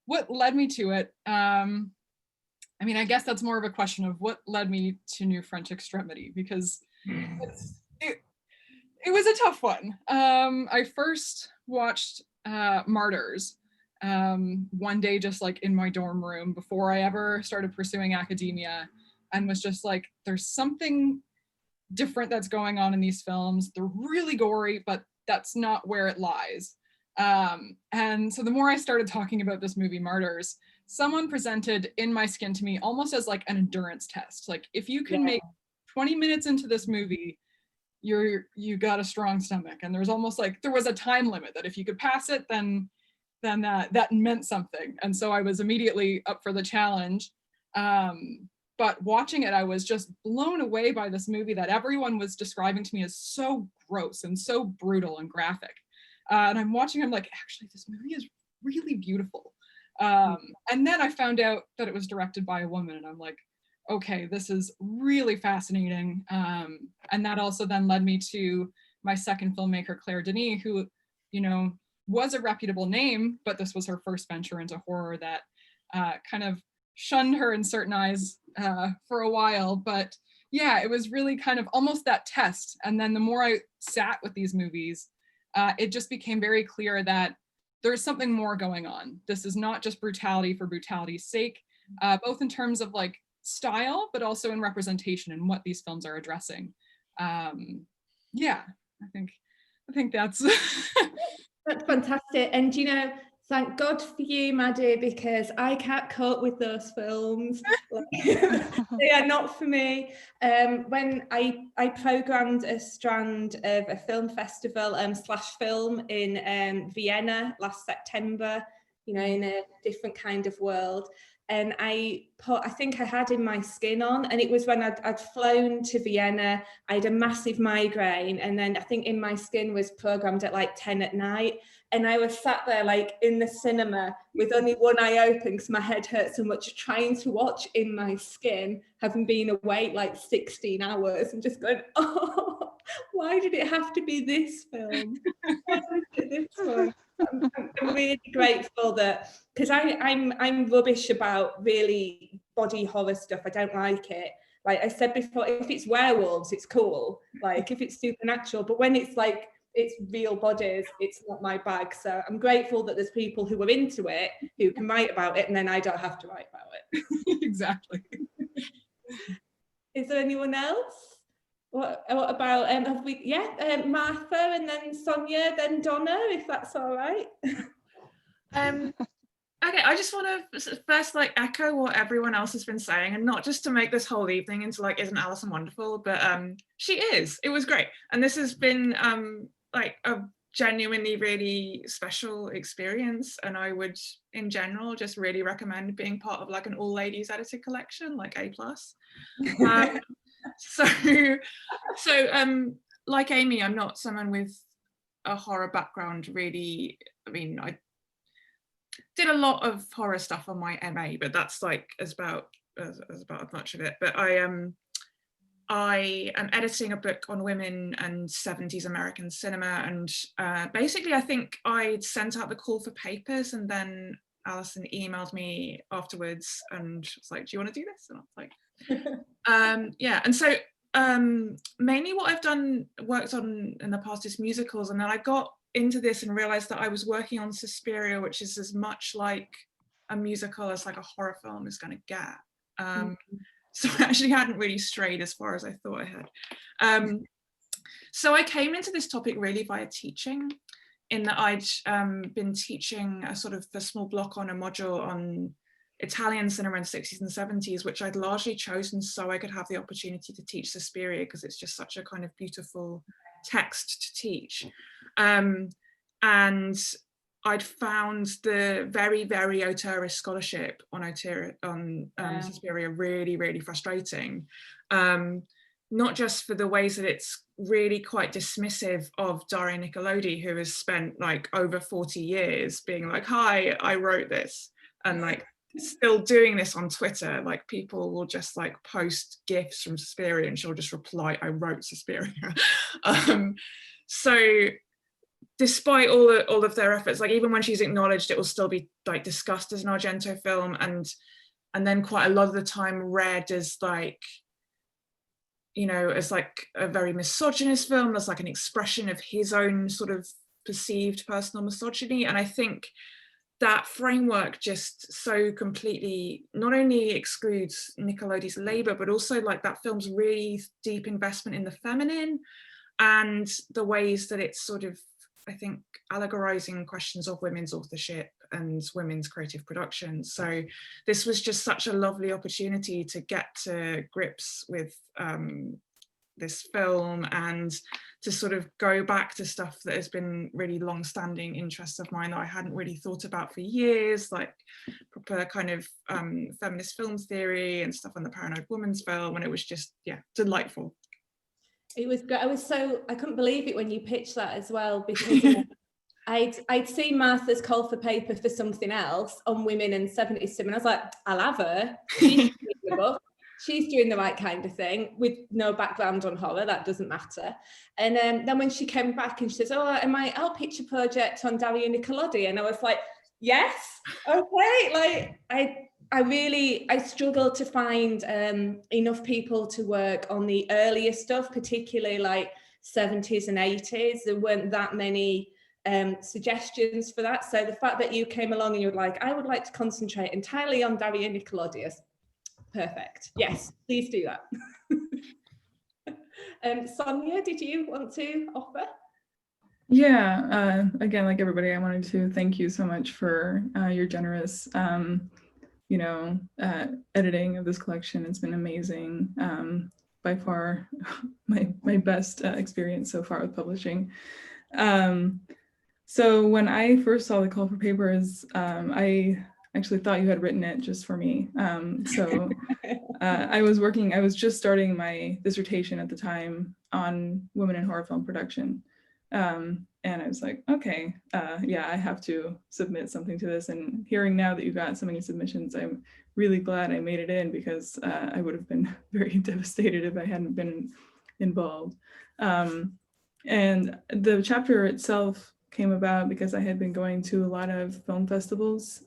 What led me to it? I mean, I guess that's more of a question of what led me to New French Extremity, because it was a tough one. I first watched Martyrs one day, just like in my dorm room before I ever started pursuing academia, and was just like, there's something different that's going on in these films. They're really gory, but that's not where it lies. And so the more I started talking about this movie, Martyrs, someone presented In My Skin to me almost as like an endurance test. Like, if you can make 20 minutes into this movie, you got a strong stomach. And there's almost like, there was a time limit that if you could pass it, then that meant something. And so I was immediately up for the challenge. But watching it, I was just blown away by this movie that everyone was describing to me as so gross and so brutal and graphic. And I'm watching, I'm like, actually, this movie is really beautiful. And then I found out that it was directed by a woman, and I'm like, okay, this is really fascinating. And that also then led me to my second filmmaker, Claire Denis, who, you know, was a reputable name, but this was her first venture into horror that kind of shunned her in certain eyes for a while. But yeah, it was really kind of almost that test. And then the more I sat with these movies, it just became very clear that there's something more going on. This is not just brutality for brutality's sake, both in terms of like style, but also in representation and what these films are addressing. Yeah, I think that's that's fantastic. And you know, thank God for you, Maddie, because I can't cope with those films. They are not for me. When I programmed a strand of a film festival /film in Vienna last September, you know, in a different kind of world. And I think I had In My Skin on, and it was when I'd flown to Vienna. I had a massive migraine, and then I think In My Skin was programmed at like 10 at night. And I was sat there like in the cinema with only one eye open because my head hurt so much, trying to watch In My Skin, having been awake like 16 hours and just going, oh, why did it have to be this film? Why was it this one? I'm really grateful that, because I'm rubbish about really body horror stuff. I don't like it. Like I said before, if it's werewolves, it's cool. Like if it's supernatural, but when it's like, it's real bodies, it's not my bag. So I'm grateful that there's people who are into it, who can write about it, and then I don't have to write about it. Exactly. Is there anyone else? What about have we? Yeah, Martha, and then Sonia, then Donna, if that's all right. Okay, I just want to first like echo what everyone else has been saying, and not just to make this whole evening into like, isn't Alison wonderful? But she is. It was great, and this has been like a genuinely really special experience, and I would in general just really recommend being part of like an all ladies edited collection, like A+. So like Amy, I'm not someone with a horror background really. I mean, I did a lot of horror stuff on my MA, but that's like about as much of it. But I am editing a book on women and 70s American cinema, and basically I think I'd sent out the call for papers, and then Alison emailed me afterwards and was like, do you want to do this? And I was like, yeah. And so mainly what I've worked on in the past is musicals, and then I got into this and realized that I was working on Suspiria, which is as much like a musical as like a horror film is going to get. So I actually hadn't really strayed as far as I thought I had. So I came into this topic really via teaching, in that I'd been teaching a sort of a small block on a module on Italian cinema in the 60s and 70s, which I'd largely chosen so I could have the opportunity to teach Suspiria, because it's just such a kind of beautiful text to teach. And I'd found the very, very auteurist scholarship on Suspiria really, really frustrating. Not just for the ways that it's really quite dismissive of Daria Nicolodi, who has spent like over 40 years being like, hi, I wrote this, and like still doing this on Twitter. Like people will just like post GIFs from Suspiria and she'll just reply, I wrote Suspiria. So despite all of their efforts, like even when she's acknowledged, it will still be like discussed as an Argento film, and then quite a lot of the time read as like, you know, as like a very misogynist film, as like an expression of his own sort of perceived personal misogyny. And I think that framework just so completely not only excludes Nicolodi's labor, but also like that film's really deep investment in the feminine and the ways that it's sort of, I think, allegorizing questions of women's authorship and women's creative production. So this was just such a lovely opportunity to get to grips with this film and to sort of go back to stuff that has been really long-standing interests of mine that I hadn't really thought about for years, like proper kind of feminist film theory and stuff on the Paranoid Woman's film, and it was just, yeah, delightful. It was great. I couldn't believe it when you pitched that as well, because I'd seen Martha's call for paper for something else on women and 70s cinema, and I was like, I'll have her. She's doing the book. She's doing the right kind of thing with no background on horror, that doesn't matter. And then when she came back and she says, oh, I'll pitch a project on Daria Nicolodi, and I was like, yes, okay. Like I struggled to find enough people to work on the earlier stuff, particularly like 70s and 80s. There weren't that many suggestions for that. So the fact that you came along and you were like, I would like to concentrate entirely on Daria Nicolodi, perfect. Yes, please do that. Sonia, did you want to offer? Yeah, again, like everybody, I wanted to thank you so much for your generous editing of this collection. It's been amazing. By far my best experience so far with publishing. So when I first saw the call for papers, I actually thought you had written it just for me. I was just starting my dissertation at the time on women in horror film production. And I was like, okay, yeah, I have to submit something to this. And hearing now that you got so many submissions, I'm really glad I made it in, because I would have been very devastated if I hadn't been involved. And the chapter itself came about because I had been going to a lot of film festivals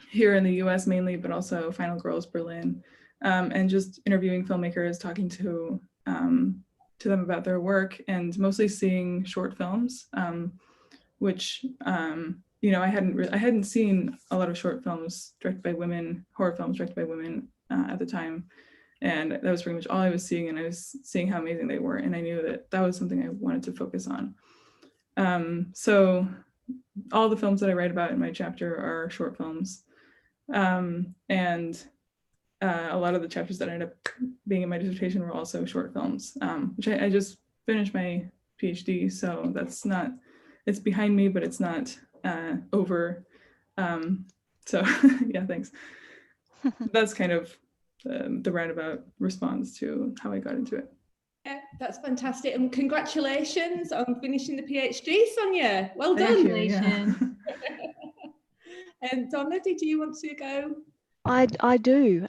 here in the US mainly, but also Final Girls Berlin, and just interviewing filmmakers, talking to them about their work, and mostly seeing short films, which I hadn't seen a lot of short films directed by women, horror films directed by women at the time. And that was pretty much all I was seeing, and I was seeing how amazing they were. And I knew that that was something I wanted to focus on. So all the films that I write about in my chapter are short films. And a lot of the chapters that ended up being in my dissertation were also short films, which I just finished my PhD. So that's not, it's behind me, but it's not over. So yeah, thanks. That's kind of the roundabout response to how I got into it. Yeah, that's fantastic. And congratulations on finishing the PhD, Sonia. Well done. Congratulations. And Donna, did you want to go? I do.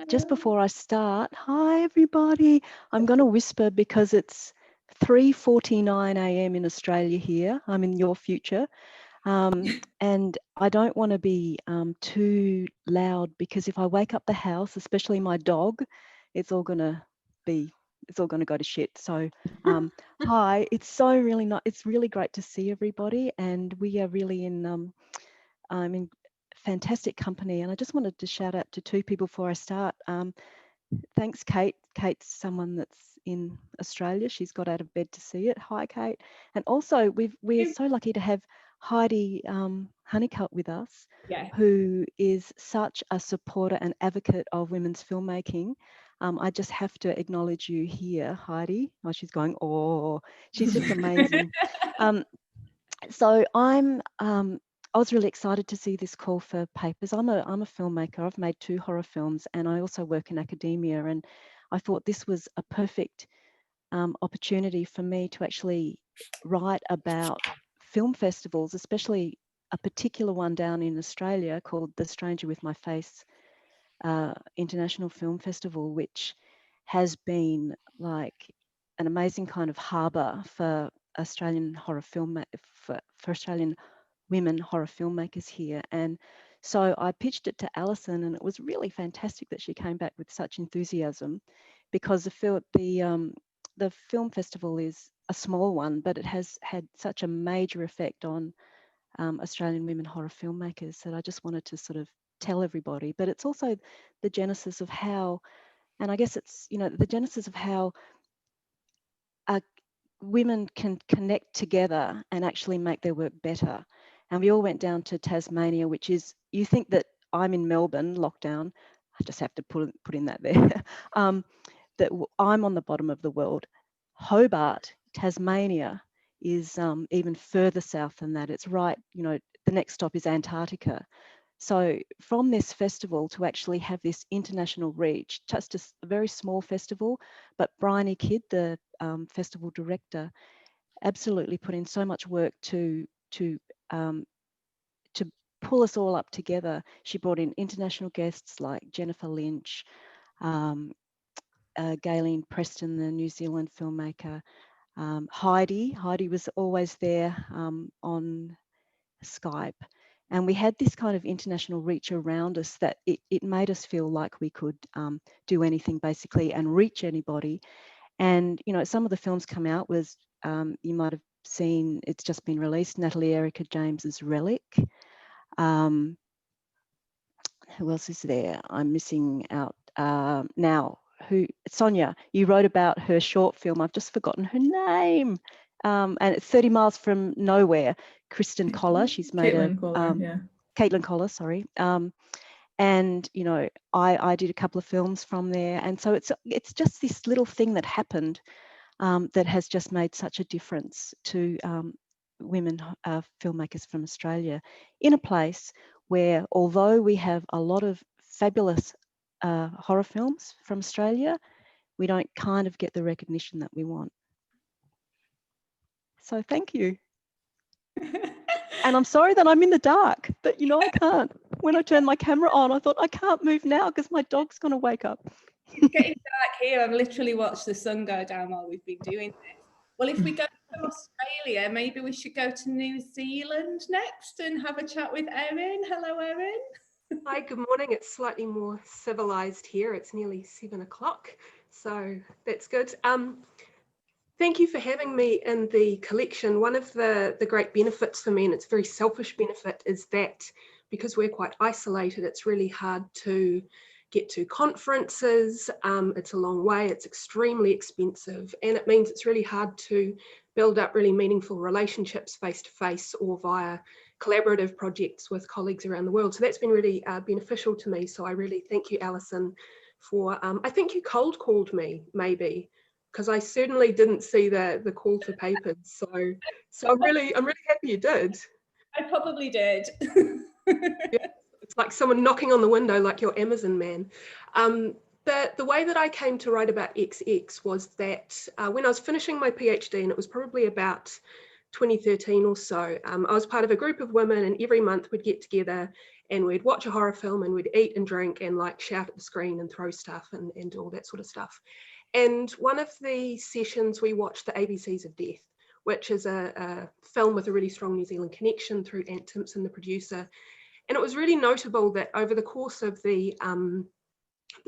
Just before I start, hi everybody. I'm going to whisper because it's 3:49 a.m. in Australia here. I'm in your future. And I don't want to be too loud, because if I wake up the house, especially my dog, it's all going to go to shit. So hi, it's so really not, it's really great to see everybody, and we are really in I'm in fantastic company. And I just wanted to shout out to two people before I start. Thanks, Kate. Kate's someone that's in Australia. She's got out of bed to see it. Hi, Kate. And also we're so lucky to have Heidi Honeycutt with us, who is such a supporter and advocate of women's filmmaking. I just have to acknowledge you here, Heidi. Oh, she's going, oh, she's just amazing. So I was really excited to see this call for papers. I'm a filmmaker. I've made 2 horror films, and I also work in academia. And I thought this was a perfect opportunity for me to actually write about film festivals, especially a particular one down in Australia called The Stranger with My Face International Film Festival, which has been like an amazing kind of harbour for Australian horror film, for Australian women horror filmmakers here. And so I pitched it to Alison, and it was really fantastic that she came back with such enthusiasm, because the film festival is a small one, but it has had such a major effect on Australian women horror filmmakers that I just wanted to sort of tell everybody. But it's also the genesis of how, and I guess it's, you know, the genesis of how women can connect together and actually make their work better. And we all went down to Tasmania, which is, you think that I'm in Melbourne, lockdown, I just have to put in that there, that I'm on the bottom of the world. Hobart, Tasmania, is even further south than that. It's right, you know, the next stop is Antarctica. So from this festival to actually have this international reach, just a very small festival, but Bryony Kidd, the festival director, absolutely put in so much work to pull us all up together. She brought in international guests like Jennifer Lynch, Gayleen Preston, the New Zealand filmmaker, Heidi was always there on Skype. And we had this kind of international reach around us that it made us feel like we could do anything basically and reach anybody. And, you know, some of the films come out was, you might have seen, it's just been released, Natalie Erica James's Relic. Who else is there? I'm missing out now. Sonia, you wrote about her short film. I've just forgotten her name. And it's 30 Miles from Nowhere. Kristen Collar, she's made Caitlin Collar, sorry. And, you know, I did a couple of films from there. And so it's just this little thing that happened that has just made such a difference to women filmmakers from Australia, in a place where, although we have a lot of fabulous horror films from Australia, we don't kind of get the recognition that we want. So thank you. And I'm sorry that I'm in the dark, but you know, I can't. When I turned my camera on, I thought I can't move now because my dog's going to wake up. It's getting dark here. I've literally watched the sun go down while we've been doing this. Well, if we go to Australia, maybe we should go to New Zealand next and have a chat with Erin. Hello, Erin. Hi, good morning. It's slightly more civilized here. It's nearly 7 o'clock, so that's good. Thank you for having me in the collection. One of the great benefits for me, and it's a very selfish benefit, is that because we're quite isolated, it's really hard to get to conferences. It's a long way, it's extremely expensive, and it means it's really hard to build up really meaningful relationships face-to-face or via collaborative projects with colleagues around the world. So that's been really beneficial to me. So I really thank you, Alison, for, I think you cold called me maybe, because I certainly didn't see the call for papers. So I'm really happy you did. I probably did. Yeah, it's like someone knocking on the window, like your Amazon man. The way that I came to write about XX was that when I was finishing my PhD, and it was probably about 2013 or so, I was part of a group of women, and every month we'd get together and we'd watch a horror film and we'd eat and drink and like shout at the screen and throw stuff and do all that sort of stuff. And one of the sessions we watched The ABCs of Death, which is a film with a really strong New Zealand connection through Ant Timpson, the producer. And it was really notable that over the course of the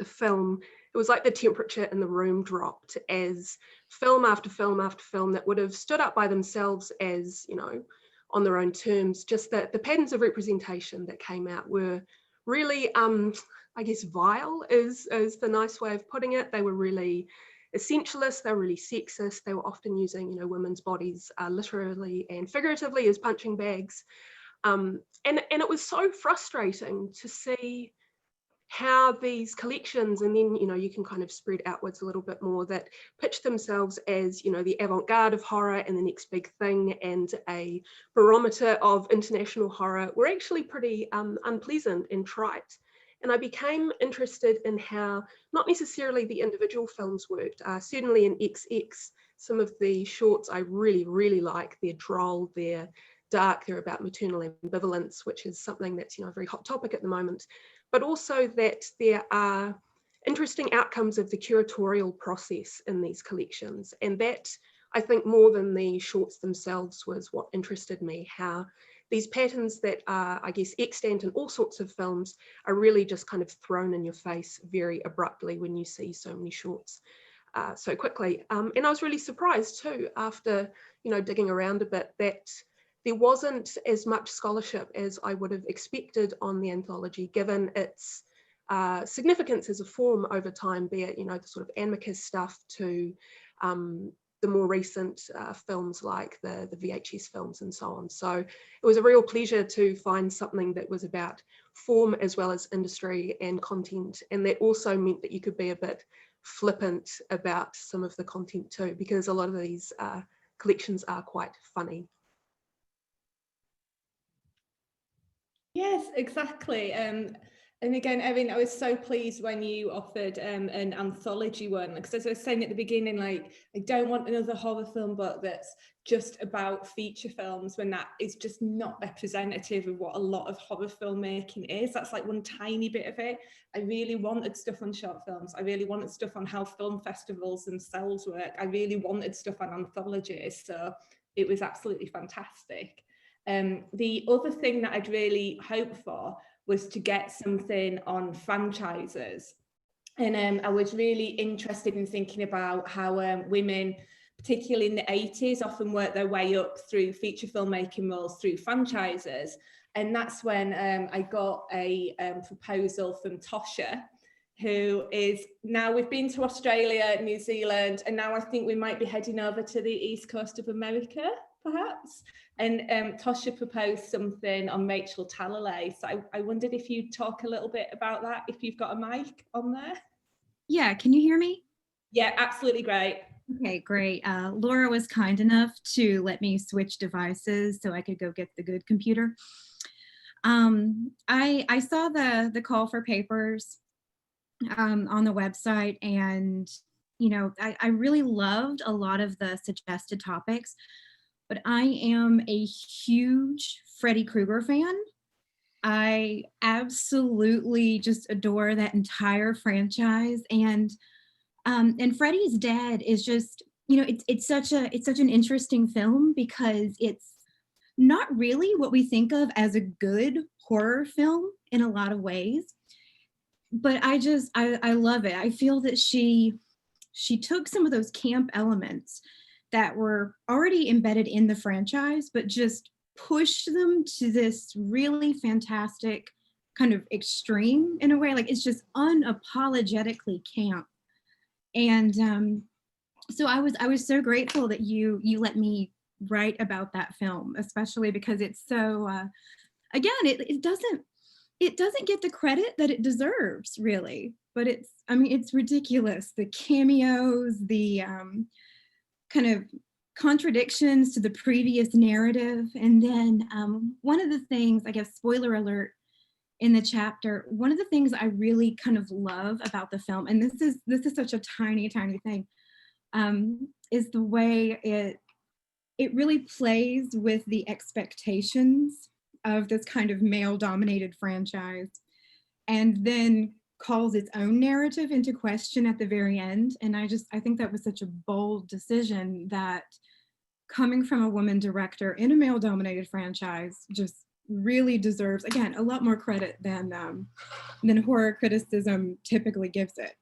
film, it was like the temperature in the room dropped as film after film after film that would have stood up by themselves as, you know, on their own terms, just that the patterns of representation that came out were really, I guess, vile is the nice way of putting it. They were really essentialist, they were really sexist, they were often using, you know, women's bodies literally and figuratively as punching bags. And it was so frustrating to see how these collections, and then, you know, you can kind of spread outwards a little bit more, that pitch themselves as, you know, the avant-garde of horror and the next big thing and a barometer of international horror, were actually pretty unpleasant and trite. And I became interested in how not necessarily the individual films worked. Certainly in XX, some of the shorts I really, really like. They're droll, they're dark, they're about maternal ambivalence, which is something that's, you know, a very hot topic at the moment. But also that there are interesting outcomes of the curatorial process in these collections. And that, I think, more than the shorts themselves, was what interested me, how these patterns that are, I guess, extant in all sorts of films are really just kind of thrown in your face very abruptly when you see so many shorts so quickly. And I was really surprised too, after, you know, digging around a bit, that there wasn't as much scholarship as I would have expected on the anthology, given its significance as a form over time, be it, you know, the sort of Amicus stuff to the more recent films like the VHS films and so on. So it was a real pleasure to find something that was about form as well as industry and content. And that also meant that you could be a bit flippant about some of the content too, because a lot of these collections are quite funny. Yes, exactly. And again, Erin, I was so pleased when you offered an anthology one, because as I was saying at the beginning, like, I don't want another horror film book that's just about feature films, when that is just not representative of what a lot of horror filmmaking is. That's like one tiny bit of it. I really wanted stuff on short films. I really wanted stuff on how film festivals themselves work. I really wanted stuff on anthologies. So it was absolutely fantastic. The other thing that I'd really hoped for was to get something on franchises. And I was really interested in thinking about how women, particularly in the 80s, often work their way up through feature filmmaking roles through franchises. And that's when I got a proposal from Tosha, who is now, we've been to Australia, New Zealand, and now I think we might be heading over to the East Coast of America, perhaps. And Tosha proposed something on Rachel Talalay. So I wondered if you'd talk a little bit about that, if you've got a mic on there. Yeah, can you hear me? Yeah, absolutely great. Okay, great. Laura was kind enough to let me switch devices so I could go get the good computer. I saw the call for papers on the website, and you know, I really loved a lot of the suggested topics, but I am a huge Freddy Krueger fan. I absolutely just adore that entire franchise, and Freddy's Dead is just, you know, it's such an interesting film, because it's not really what we think of as a good horror film in a lot of ways. But I love it. I feel that she took some of those camp elements that were already embedded in the franchise, but just pushed them to this really fantastic kind of extreme in a way. Like it's just unapologetically camp. And so I was so grateful that you let me write about that film, especially because it's so again, it doesn't get the credit that it deserves, really. But it's ridiculous. The cameos, the kind of contradictions to the previous narrative. And then one of the things, I guess, spoiler alert, in the chapter, one of the things I really kind of love about the film, and this is such a tiny thing, is the way it really plays with the expectations of this kind of male-dominated franchise, and then calls its own narrative into question at the very end. And I think that was such a bold decision, that coming from a woman director in a male-dominated franchise just really deserves, again, a lot more credit than horror criticism typically gives it.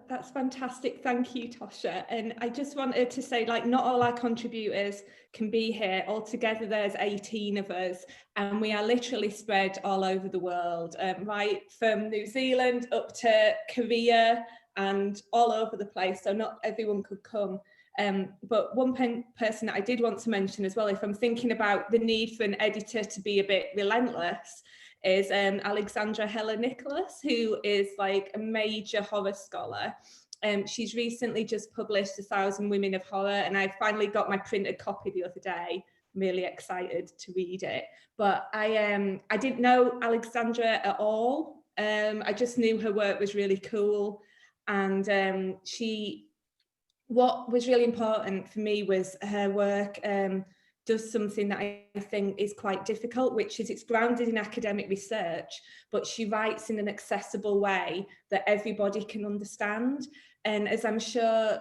That's fantastic. Thank you, Tosha. And I just wanted to say, like, not all our contributors can be here. Altogether, there's 18 of us, and we are literally spread all over the world, right from New Zealand up to Korea and all over the place. So not everyone could come. But one person that I did want to mention as well, if I'm thinking about the need for an editor to be a bit relentless, is Alexandra Nicholas, who is like a major horror scholar. She's recently just published 1,000 Women of Horror, and I finally got my printed copy the other day. I'm really excited to read it. But I didn't know Alexandra at all. I just knew her work was really cool, and what was really important for me was her work does something that I think is quite difficult, which is it's grounded in academic research, but she writes in an accessible way that everybody can understand. And as I'm sure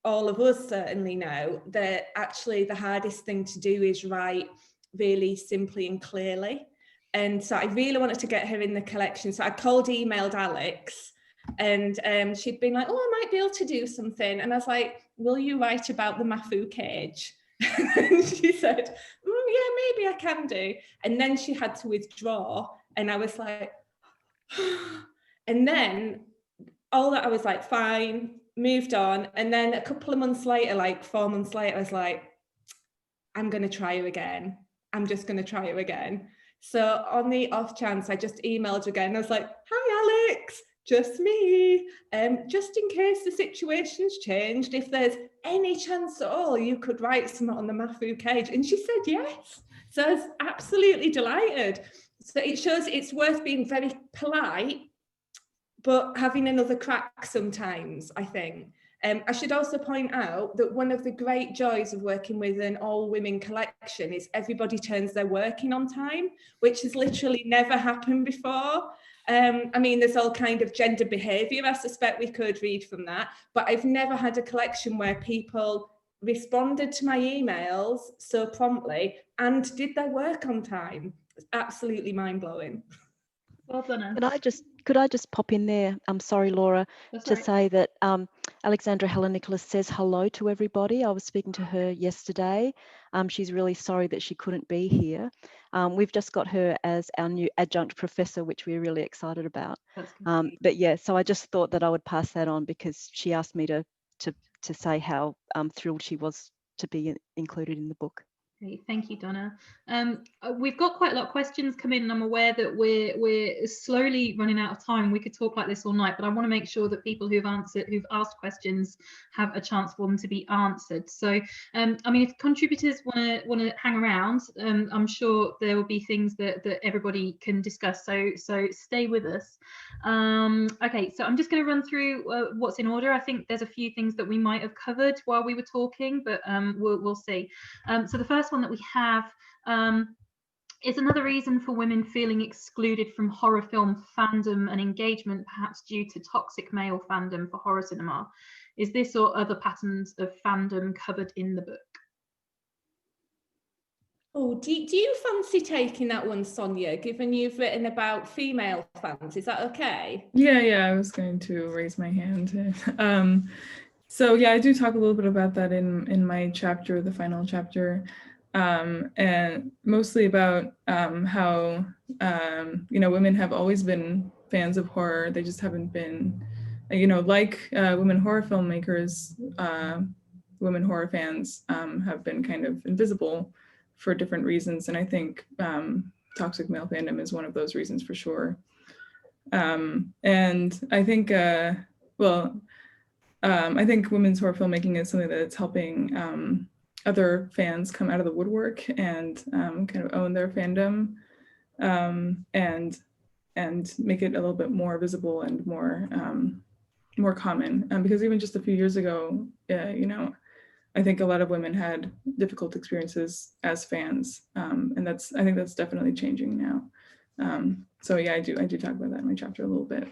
all of us certainly know, that actually the hardest thing to do is write really simply and clearly. And so I really wanted to get her in the collection. So I emailed Alex, and she'd been like, oh, I might be able to do something. And I was like, will you write about the Mafu cage? And she said, yeah, maybe I can do. And then she had to withdraw, and I was like, and then all that, I was like, fine, moved on. And then a couple of months later, like 4 months later, I was like, I'm going to try her again. I'm just going to try her again. So on the off chance, I just emailed her again. I was like, hi, Alex. Just me, just in case the situation's changed, if there's any chance at all you could write something on the Mafu cage. And she said yes. So I was absolutely delighted. So it shows it's worth being very polite, but having another crack sometimes, I think. I should also point out that one of the great joys of working with an all-women collection is everybody turns their work in on time, which has literally never happened before. I mean, there's all kind of gender behaviour, I suspect we could read from that, but I've never had a collection where people responded to my emails so promptly and did their work on time. It's absolutely mind-blowing. Well done. Could I just pop in there? I'm sorry, Laura, say that Alexandra Nicholas says hello to everybody. I was speaking to her yesterday. She's really sorry that she couldn't be here. We've just got her as our new adjunct professor, which we're really excited about. But yeah, so I just thought that I would pass that on, because she asked me to say how thrilled she was to be included in the book. Okay, thank you, Donna. We've got quite a lot of questions come in, and I'm aware that we're slowly running out of time. We could talk like this all night, but I want to make sure that people who've asked questions have a chance for them to be answered. So, I mean, if contributors want to hang around, I'm sure there will be things that everybody can discuss. So stay with us. Okay, so I'm just going to run through what's in order. I think there's a few things that we might have covered while we were talking, but we'll see. So the first one that we have is another reason for women feeling excluded from horror film fandom and engagement, perhaps due to toxic male fandom for horror cinema. Is this or other patterns of fandom covered in the book? Oh, do you fancy taking that one, Sonia, given you've written about female fans? Is that okay? Yeah, I was going to raise my hand. So yeah, I do talk a little bit about that in my chapter, the final chapter. and mostly about how, women have always been fans of horror. They just haven't been, like women horror filmmakers, women horror fans have been kind of invisible for different reasons. And I think toxic male fandom is one of those reasons for sure. And I think, I think women's horror filmmaking is something that's helping other fans come out of the woodwork and kind of own their fandom and make it a little bit more visible and more common. Because even just a few years ago, I think a lot of women had difficult experiences as fans, and I think that's definitely changing now. So yeah, I do talk about that in my chapter a little bit.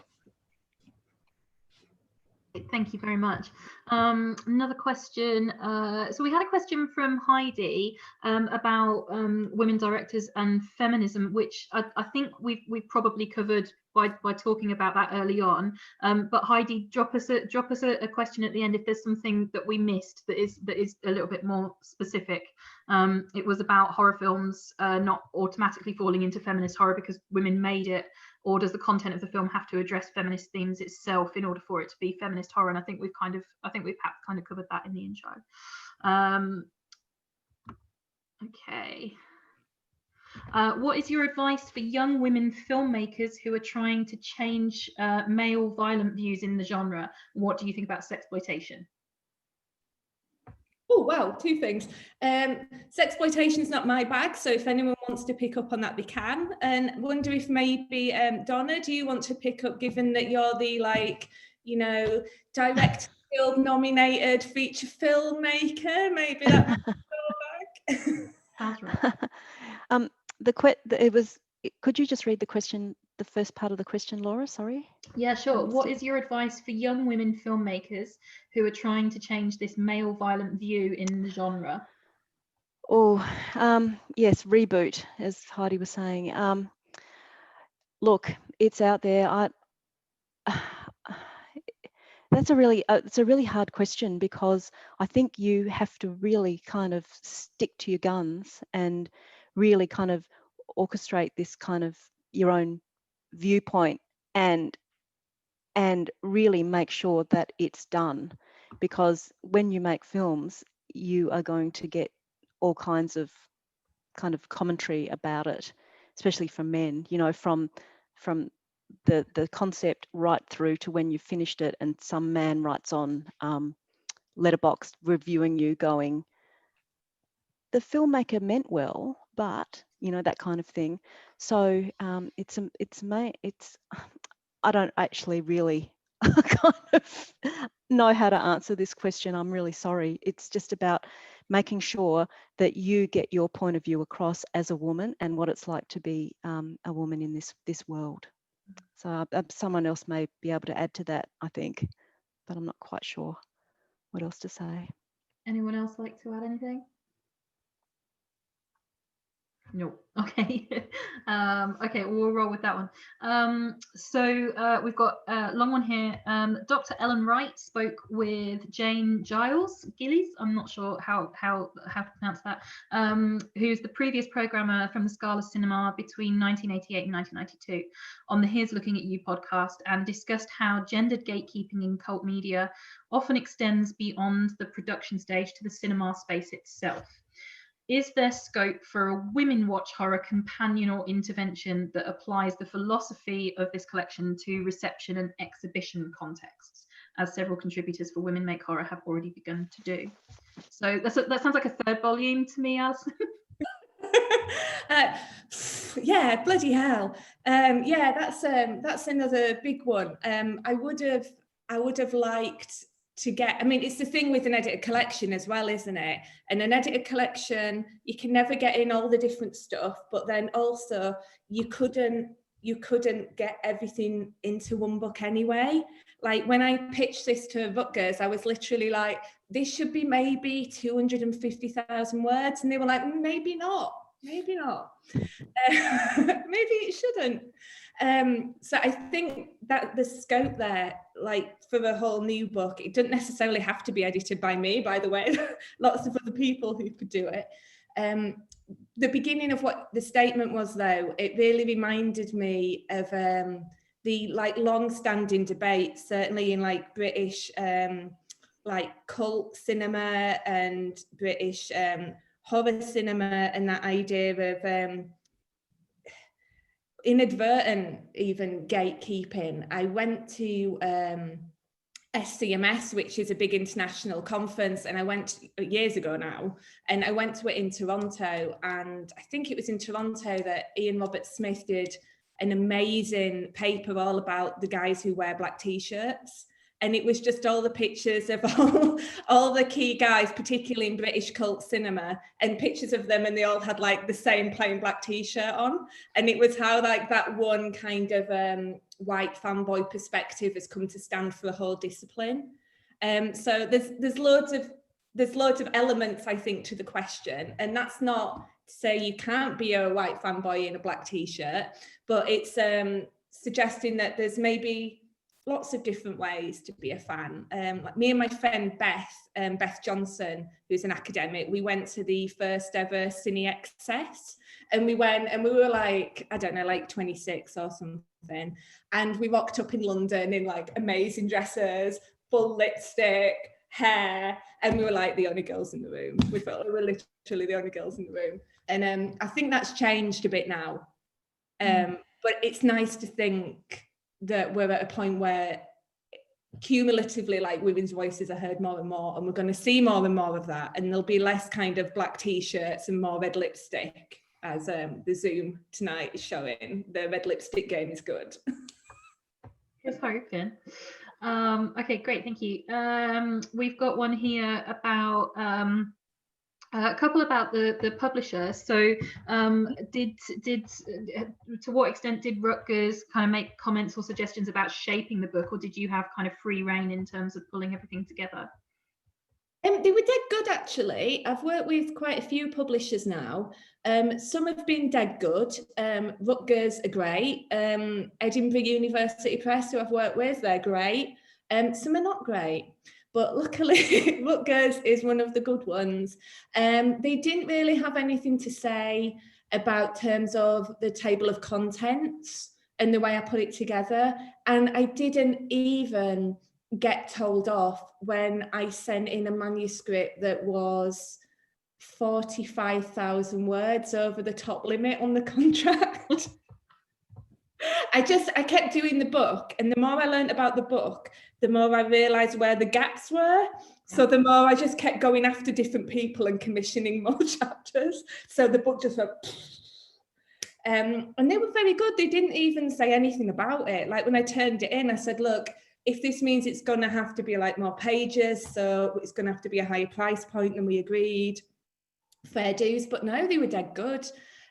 Thank you very much. Another question. So we had a question from Heidi about women directors and feminism, which I think we've probably covered by talking about that early on. But Heidi, drop us a question at the end if there's something that we missed that is a little bit more specific. It was about horror films not automatically falling into feminist horror because women made it. Or does the content of the film have to address feminist themes itself in order for it to be feminist horror? And I think we've kind of covered that in the intro. Okay. What is your advice for young women filmmakers who are trying to change male violent views in the genre? What do you think about sexploitation? Oh, wow, two things. Sexploitation is not my bag, so if anyone wants to pick up on that, they can. And wonder if maybe, Donna, do you want to pick up, given that you're the, Director Guild nominated feature filmmaker? Maybe that might be your bag. Could you just read the question, the first part of the question, Laura? Sorry. Yeah, sure. What is your advice for young women filmmakers who are trying to change this male violent view in the genre? Oh, yes, reboot, as Heidi was saying. Look, it's out there. It's a really hard question, because I think you have to really kind of stick to your guns and really kind of orchestrate this kind of your own viewpoint and really make sure that it's done, because when you make films, you are going to get all kinds of kind of commentary about it, especially from men, from the concept right through to when you finished it, and some man writes on Letterboxd reviewing you going, the filmmaker meant well, but that kind of thing. So I don't actually really kind of know how to answer this question. I'm really sorry. It's just about making sure that you get your point of view across as a woman and what it's like to be a woman in this world. So someone else may be able to add to that, I think, but I'm not quite sure what else to say. Anyone else like to add anything? No. Okay. Okay, we'll roll with that one. So we've got a long one here. Dr. Ellen Wright spoke with Jane Gillies, I'm not sure how to pronounce that, who's the previous programmer from the Scala Cinema between 1988 and 1992 on the Here's Looking at You podcast, and discussed how gendered gatekeeping in cult media often extends beyond the production stage to the cinema space itself. Is there scope for a Women Watch Horror companion or intervention that applies the philosophy of this collection to reception and exhibition contexts, as several contributors for Women Make Horror have already begun to do? So that sounds like a third volume to me, Alison. Yeah, bloody hell. Yeah, that's another big one. I would have liked to get, I mean, it's the thing with an edited collection as well, isn't it? And an edited collection, you can never get in all the different stuff, but then also you couldn't get everything into one book anyway. Like when I pitched this to Rutgers, I was literally like, this should be maybe 250,000 words. And they were like, maybe not. Maybe it shouldn't. So I think that the scope there, like for a whole new book, it doesn't necessarily have to be edited by me, by the way, lots of other people who could do it. The beginning of what the statement was, though, it really reminded me of the like long-standing debate, certainly in like British like cult cinema and British horror cinema, and that idea of inadvertent even gatekeeping. I went to SCMS, which is a big international conference, and I went years ago now, and I went to it in Toronto, and I think it was in Toronto that Ian Robert Smith did an amazing paper all about the guys who wear black t-shirts. And it was just all the pictures of all the key guys, particularly in British cult cinema, and pictures of them, and they all had like the same plain black t-shirt on. And it was how like that one kind of white fanboy perspective has come to stand for a whole discipline. So there's loads of elements, I think, to the question, and that's not to say you can't be a white fanboy in a black t-shirt, but it's suggesting that there's maybe lots of different ways to be a fan. Like me and my friend Beth Johnson, who's an academic, we went to the first ever Cine Excess, and we went and we were like, I don't know, like 26 or something, and we rocked up in London in like amazing dresses, full lipstick, hair, and we were like the only girls in the room. We felt we were literally the only girls in the room. And I think that's changed a bit now, but it's nice to think that we're at a point where cumulatively like women's voices are heard more and more, and we're going to see more and more of that, and there'll be less kind of black t-shirts and more red lipstick, as the Zoom tonight is showing. The red lipstick game is good. Just hoping. Okay, great, thank you. We've got one here about a couple about the publisher. So to what extent did Rutgers kind of make comments or suggestions about shaping the book, or did you have kind of free reign in terms of pulling everything together? They were dead good, actually. I've worked with quite a few publishers now. Some have been dead good. Rutgers are great. Edinburgh University Press, who I've worked with, they're great. Some are not great. But luckily, Rutgers is one of the good ones. They didn't really have anything to say about terms of the table of contents and the way I put it together. And I didn't even get told off when I sent in a manuscript that was 45,000 words over the top limit on the contract. I kept doing the book, and the more I learned about the book, the more I realized where the gaps were. So the more I just kept going after different people and commissioning more chapters. So the book just went, and they were very good. They didn't even say anything about it. Like when I turned it in, I said, look, if this means it's going to have to be like more pages, so it's going to have to be a higher price point than we agreed, fair dues. But no, they were dead good.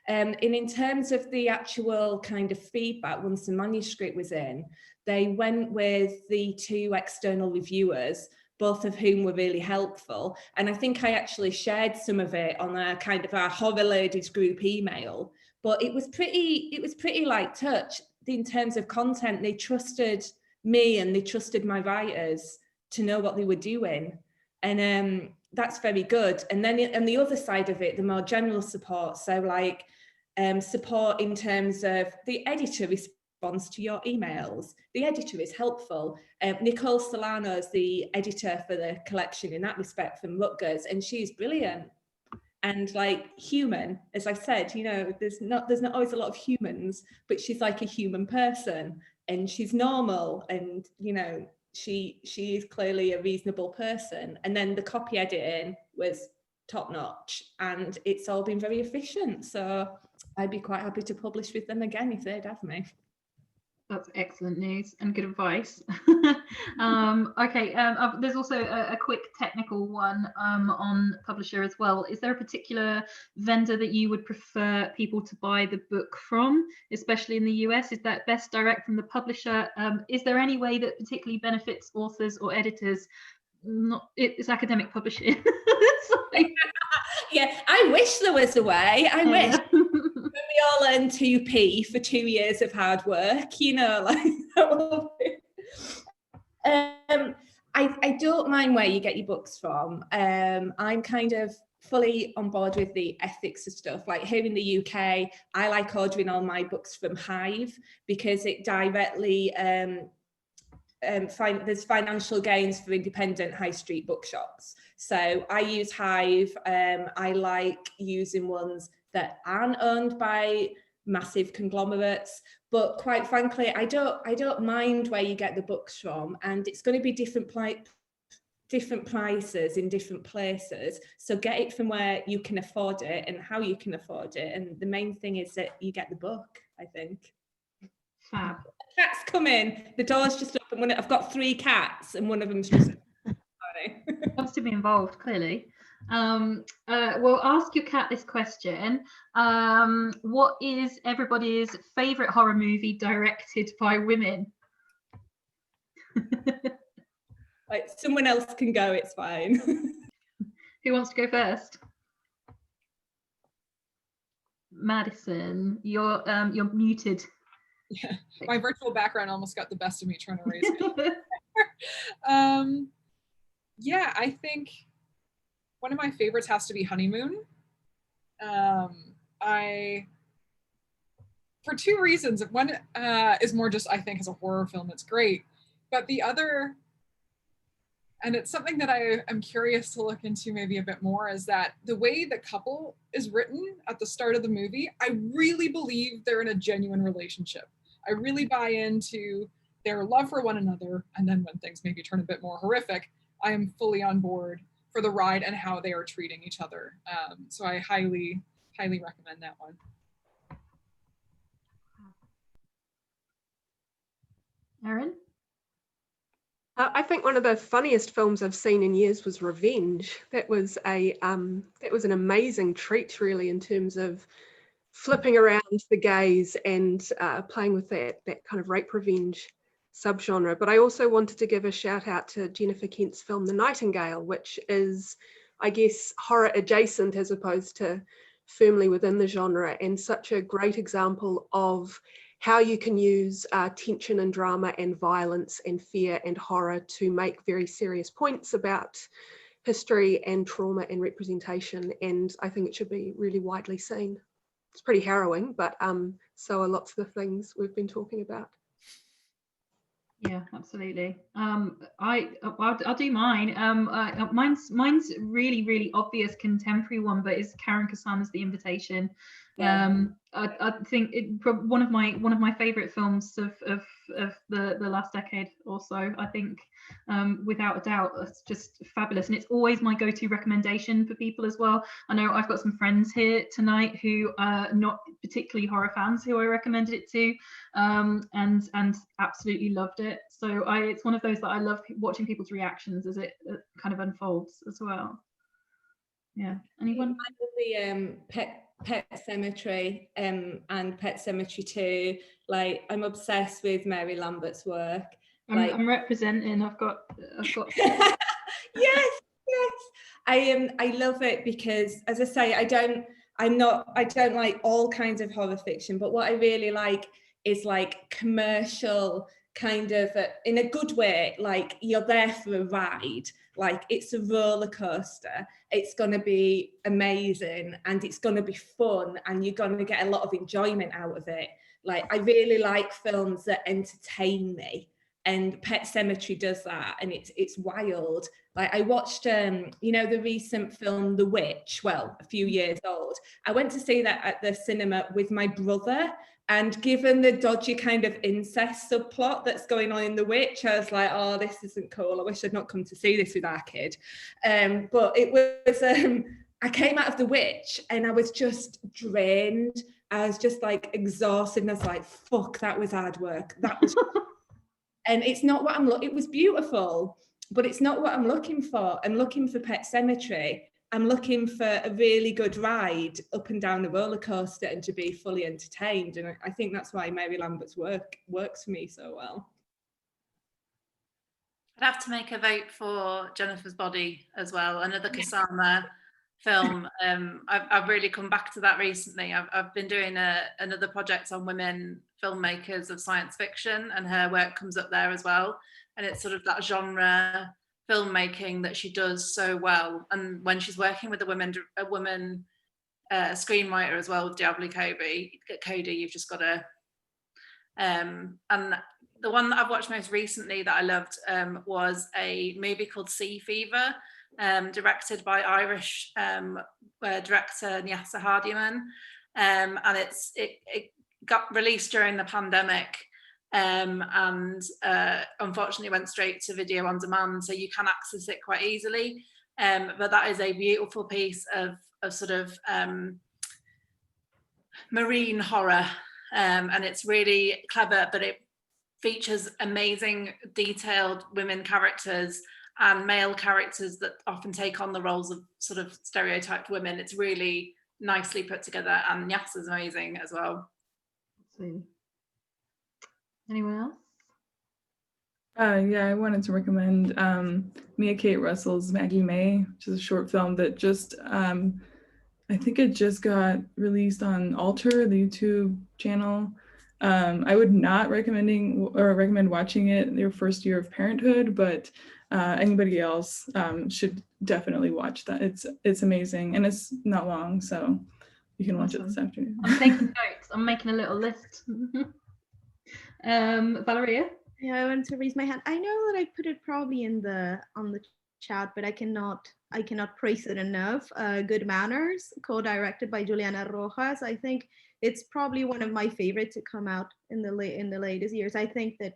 And in terms of the actual kind of feedback, once the manuscript was in, they went with the 2 external reviewers, both of whom were really helpful. And I think I actually shared some of it on a kind of our Horror Ladies group email, but it was pretty light touch in terms of content. They trusted me and they trusted my writers to know what they were doing. And that's very good. And then on the other side of it, the more general support, so like support in terms of the editor response to your emails. The editor is helpful. Nicole Solano's the editor for the collection in that respect from Rutgers, and she's brilliant and like human. As I said, you know, there's not always a lot of humans, but she's like a human person, and she's normal, and you know, she is clearly a reasonable person. And then the copy editing was top notch, and it's all been very efficient. So I'd be quite happy to publish with them again if they'd have me. That's excellent news and good advice. Okay, there's also a quick technical one on publisher as well. Is there a particular vendor that you would prefer people to buy the book from, especially in the US? Is that best direct from the publisher? Is there any way that particularly benefits authors or editors? It's academic publishing. Yeah, I wish there was a way. I wish. We all earn 2p for 2 years of hard work, you know, like I don't mind where you get your books from. I'm kind of fully on board with the ethics of stuff. Like here in the UK, I like ordering all my books from Hive because it directly there's financial gains for independent high street bookshops. So I use Hive. I like using ones that aren't owned by massive conglomerates, but quite frankly, I don't mind where you get the books from, and it's going to be different prices in different places. So get it from where you can afford it and how you can afford it. And the main thing is that you get the book, I think. Fab. Cats come in, the door's just open. I've got 3 cats and one of them's just sorry. Wants to be involved, clearly. We'll ask your cat this question. What is everybody's favourite horror movie directed by women? Like, someone else can go, it's fine. Who wants to go first? Madison, you're muted. Yeah, my virtual background almost got the best of me trying to raise it. Yeah, I think one of my favorites has to be Honeymoon. For 2 reasons. One is more just, I think as a horror film, it's great. But the other, and it's something that I am curious to look into maybe a bit more, is that the way the couple is written at the start of the movie, I really believe they're in a genuine relationship. I really buy into their love for one another, and then when things maybe turn a bit more horrific, I am fully on board for the ride and how they are treating each other. So I highly, highly recommend that one. Erin? I think one of the funniest films I've seen in years was Revenge. That was an amazing treat, really, in terms of flipping around the gaze and playing with that kind of rape revenge subgenre. But I also wanted to give a shout out to Jennifer Kent's film The Nightingale, which is, I guess, horror adjacent as opposed to firmly within the genre, and such a great example of how you can use tension and drama and violence and fear and horror to make very serious points about history and trauma and representation. And I think it should be really widely seen. It's pretty harrowing, but so are lots of the things we've been talking about. Yeah, absolutely. I'll do mine. Mine's really obvious contemporary one, but it's Karen Kasana's The Invitation. Yeah. I think one of my favorite films of the last decade or so. I think without a doubt, it's just fabulous, and it's always my go-to recommendation for people as well. I know I've got some friends here tonight who are not particularly horror fans who I recommended it to, and absolutely loved it. So it's one of those that I love watching people's reactions as it kind of unfolds as well. Yeah. Anyone? I love the Pet Sematary and Pet Sematary 2. Like, I'm obsessed with Mary Lambert's work. I'm representing. I've got. Yes. I love it because, as I say, I don't like all kinds of horror fiction, but what I really like is like commercial kind of in a good way. Like, you're there for a ride. Like, it's a roller coaster. It's going to be amazing and it's going to be fun and you're going to get a lot of enjoyment out of it. Like, I really like films that entertain me, and Pet Sematary does that, and it's wild. Like, I watched the recent film The Witch, well, a few years old. I went to see that at the cinema with my brother, and given the dodgy kind of incest subplot that's going on in The Witch, I was like, oh, this isn't cool. I wish I'd not come to see this with our kid. But it was, I came out of The Witch and I was just drained. I was just like exhausted, and I was like, fuck, that was hard work. That was, and it's not what it was beautiful, but it's not what I'm looking for. I'm looking for Pet Sematary. I'm looking for a really good ride up and down the roller coaster and to be fully entertained. And I think that's why Mary Lambert's work works for me so well. I'd have to make a vote for Jennifer's Body as well, another Cassandra film. I've really come back to that recently. I've been doing another project on women filmmakers of science fiction, and her work comes up there as well. And it's sort of that genre filmmaking that she does so well. And when she's working with a woman screenwriter as well with Diablo Cody, you've just got to and the one that I've watched most recently that I loved was a movie called Sea Fever, directed by Irish director Nyasa Hardiman, and it got released during the pandemic, and unfortunately went straight to video on demand, so you can access it quite easily. But that is a beautiful piece of sort of marine horror, and it's really clever, but it features amazing detailed women characters and male characters that often take on the roles of sort of stereotyped women. It's really nicely put together, and Nyasa's amazing as well. Anyone else? Yeah, I wanted to recommend Mia Kate Russell's Maggie May, which is a short film that just, I think it just got released on Alter, the YouTube channel. I would not recommend watching it in your first year of parenthood, but anybody else should definitely watch that. It's amazing, and it's not long, so you can watch it this afternoon. I'm taking notes. I'm making a little list. Valeria? Yeah, I wanted to raise my hand. I know that I put it probably on the chat, but I cannot praise it enough. Good Manners, co-directed by Juliana Rojas. I think it's probably one of my favorite to come out in the latest years. I think that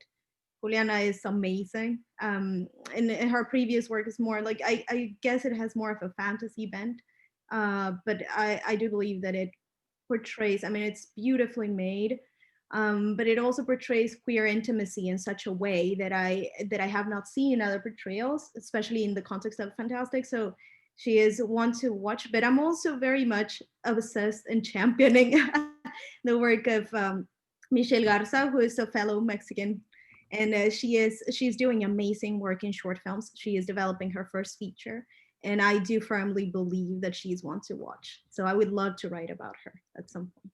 Juliana is amazing. And her previous work is more like, I guess it has more of a fantasy bent, but I do believe that it portrays, I mean, it's beautifully made, but it also portrays queer intimacy in such a way that I have not seen in other portrayals, especially in the context of Fantastic. So she is one to watch, but I'm also very much obsessed and championing the work of Michelle Garza, who is a fellow Mexican, and she's doing amazing work in short films. She is developing her first feature, and I do firmly believe that she's one to watch. So I would love to write about her at some point.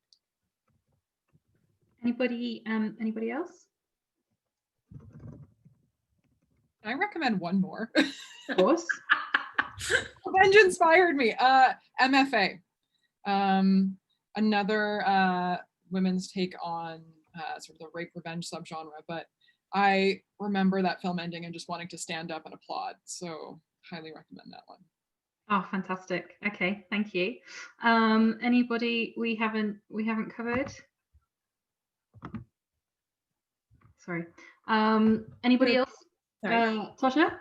Anybody else? I recommend one more. Of course. Revenge inspired me. MFA, another women's take on sort of the rape revenge subgenre, but I remember that film ending and just wanting to stand up and applaud. So highly recommend that one. Oh, fantastic. Okay, thank you. Anybody we haven't covered? Sorry. Anybody else? Tasha?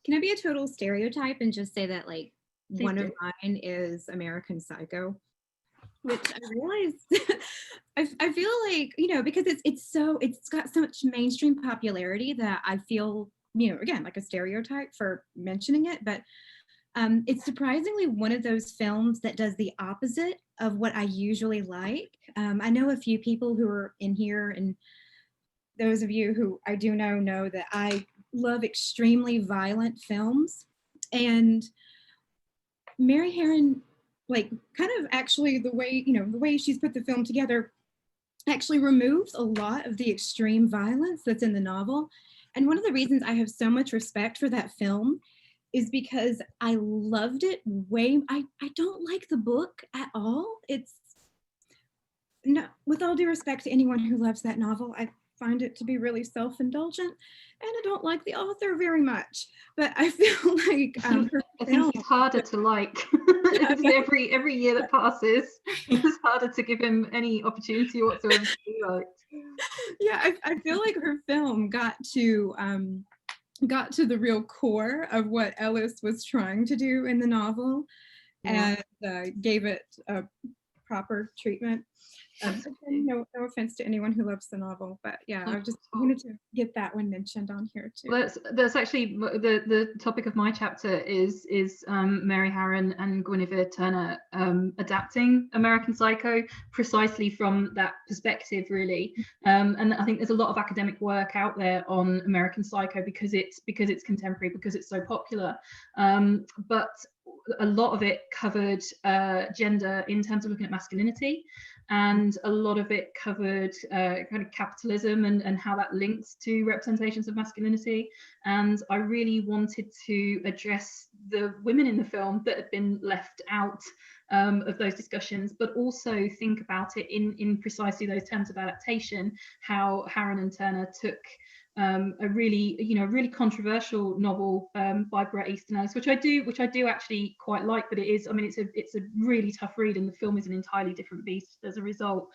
Can I be a total stereotype and just say that, like, please one of mine is American Psycho, which I realize I feel like, you know, because it's got so much mainstream popularity that I feel, you know, again, like a stereotype for mentioning it, but it's surprisingly one of those films that does the opposite of what I usually like. I know a few people who are in here, and those of you who I do know that I love extremely violent films, and Mary Harron, like, kind of actually the way she's put the film together actually removes a lot of the extreme violence that's in the novel. And one of the reasons I have so much respect for that film is because I loved it I don't like the book at all. It's no, with all due respect to anyone who loves that novel, I find it to be really self-indulgent, and I don't like the author very much, but I feel like I think he's harder to like. every year that passes, it's harder to give him any opportunity whatsoever to be liked. Yeah, I feel like her film got to the real core of what Ellis was trying to do in the novel, and gave it a proper treatment. No offense to anyone who loves the novel, but yeah, I just wanted to get that one mentioned on here too. Well, that's actually the topic of my chapter is Mary Harron and Guinevere Turner adapting American Psycho precisely from that perspective, really. And I think there's a lot of academic work out there on American Psycho because it's contemporary, because it's so popular. But a lot of it covered gender in terms of looking at masculinity, and a lot of it covered kind of capitalism and how that links to representations of masculinity. And I really wanted to address the women in the film that had been left out of those discussions, but also think about it in precisely those terms of adaptation, how Harron and Turner took a really controversial novel by Bret Easton Ellis, which I do actually quite like, but it's a really tough read, and the film is an entirely different beast as a result.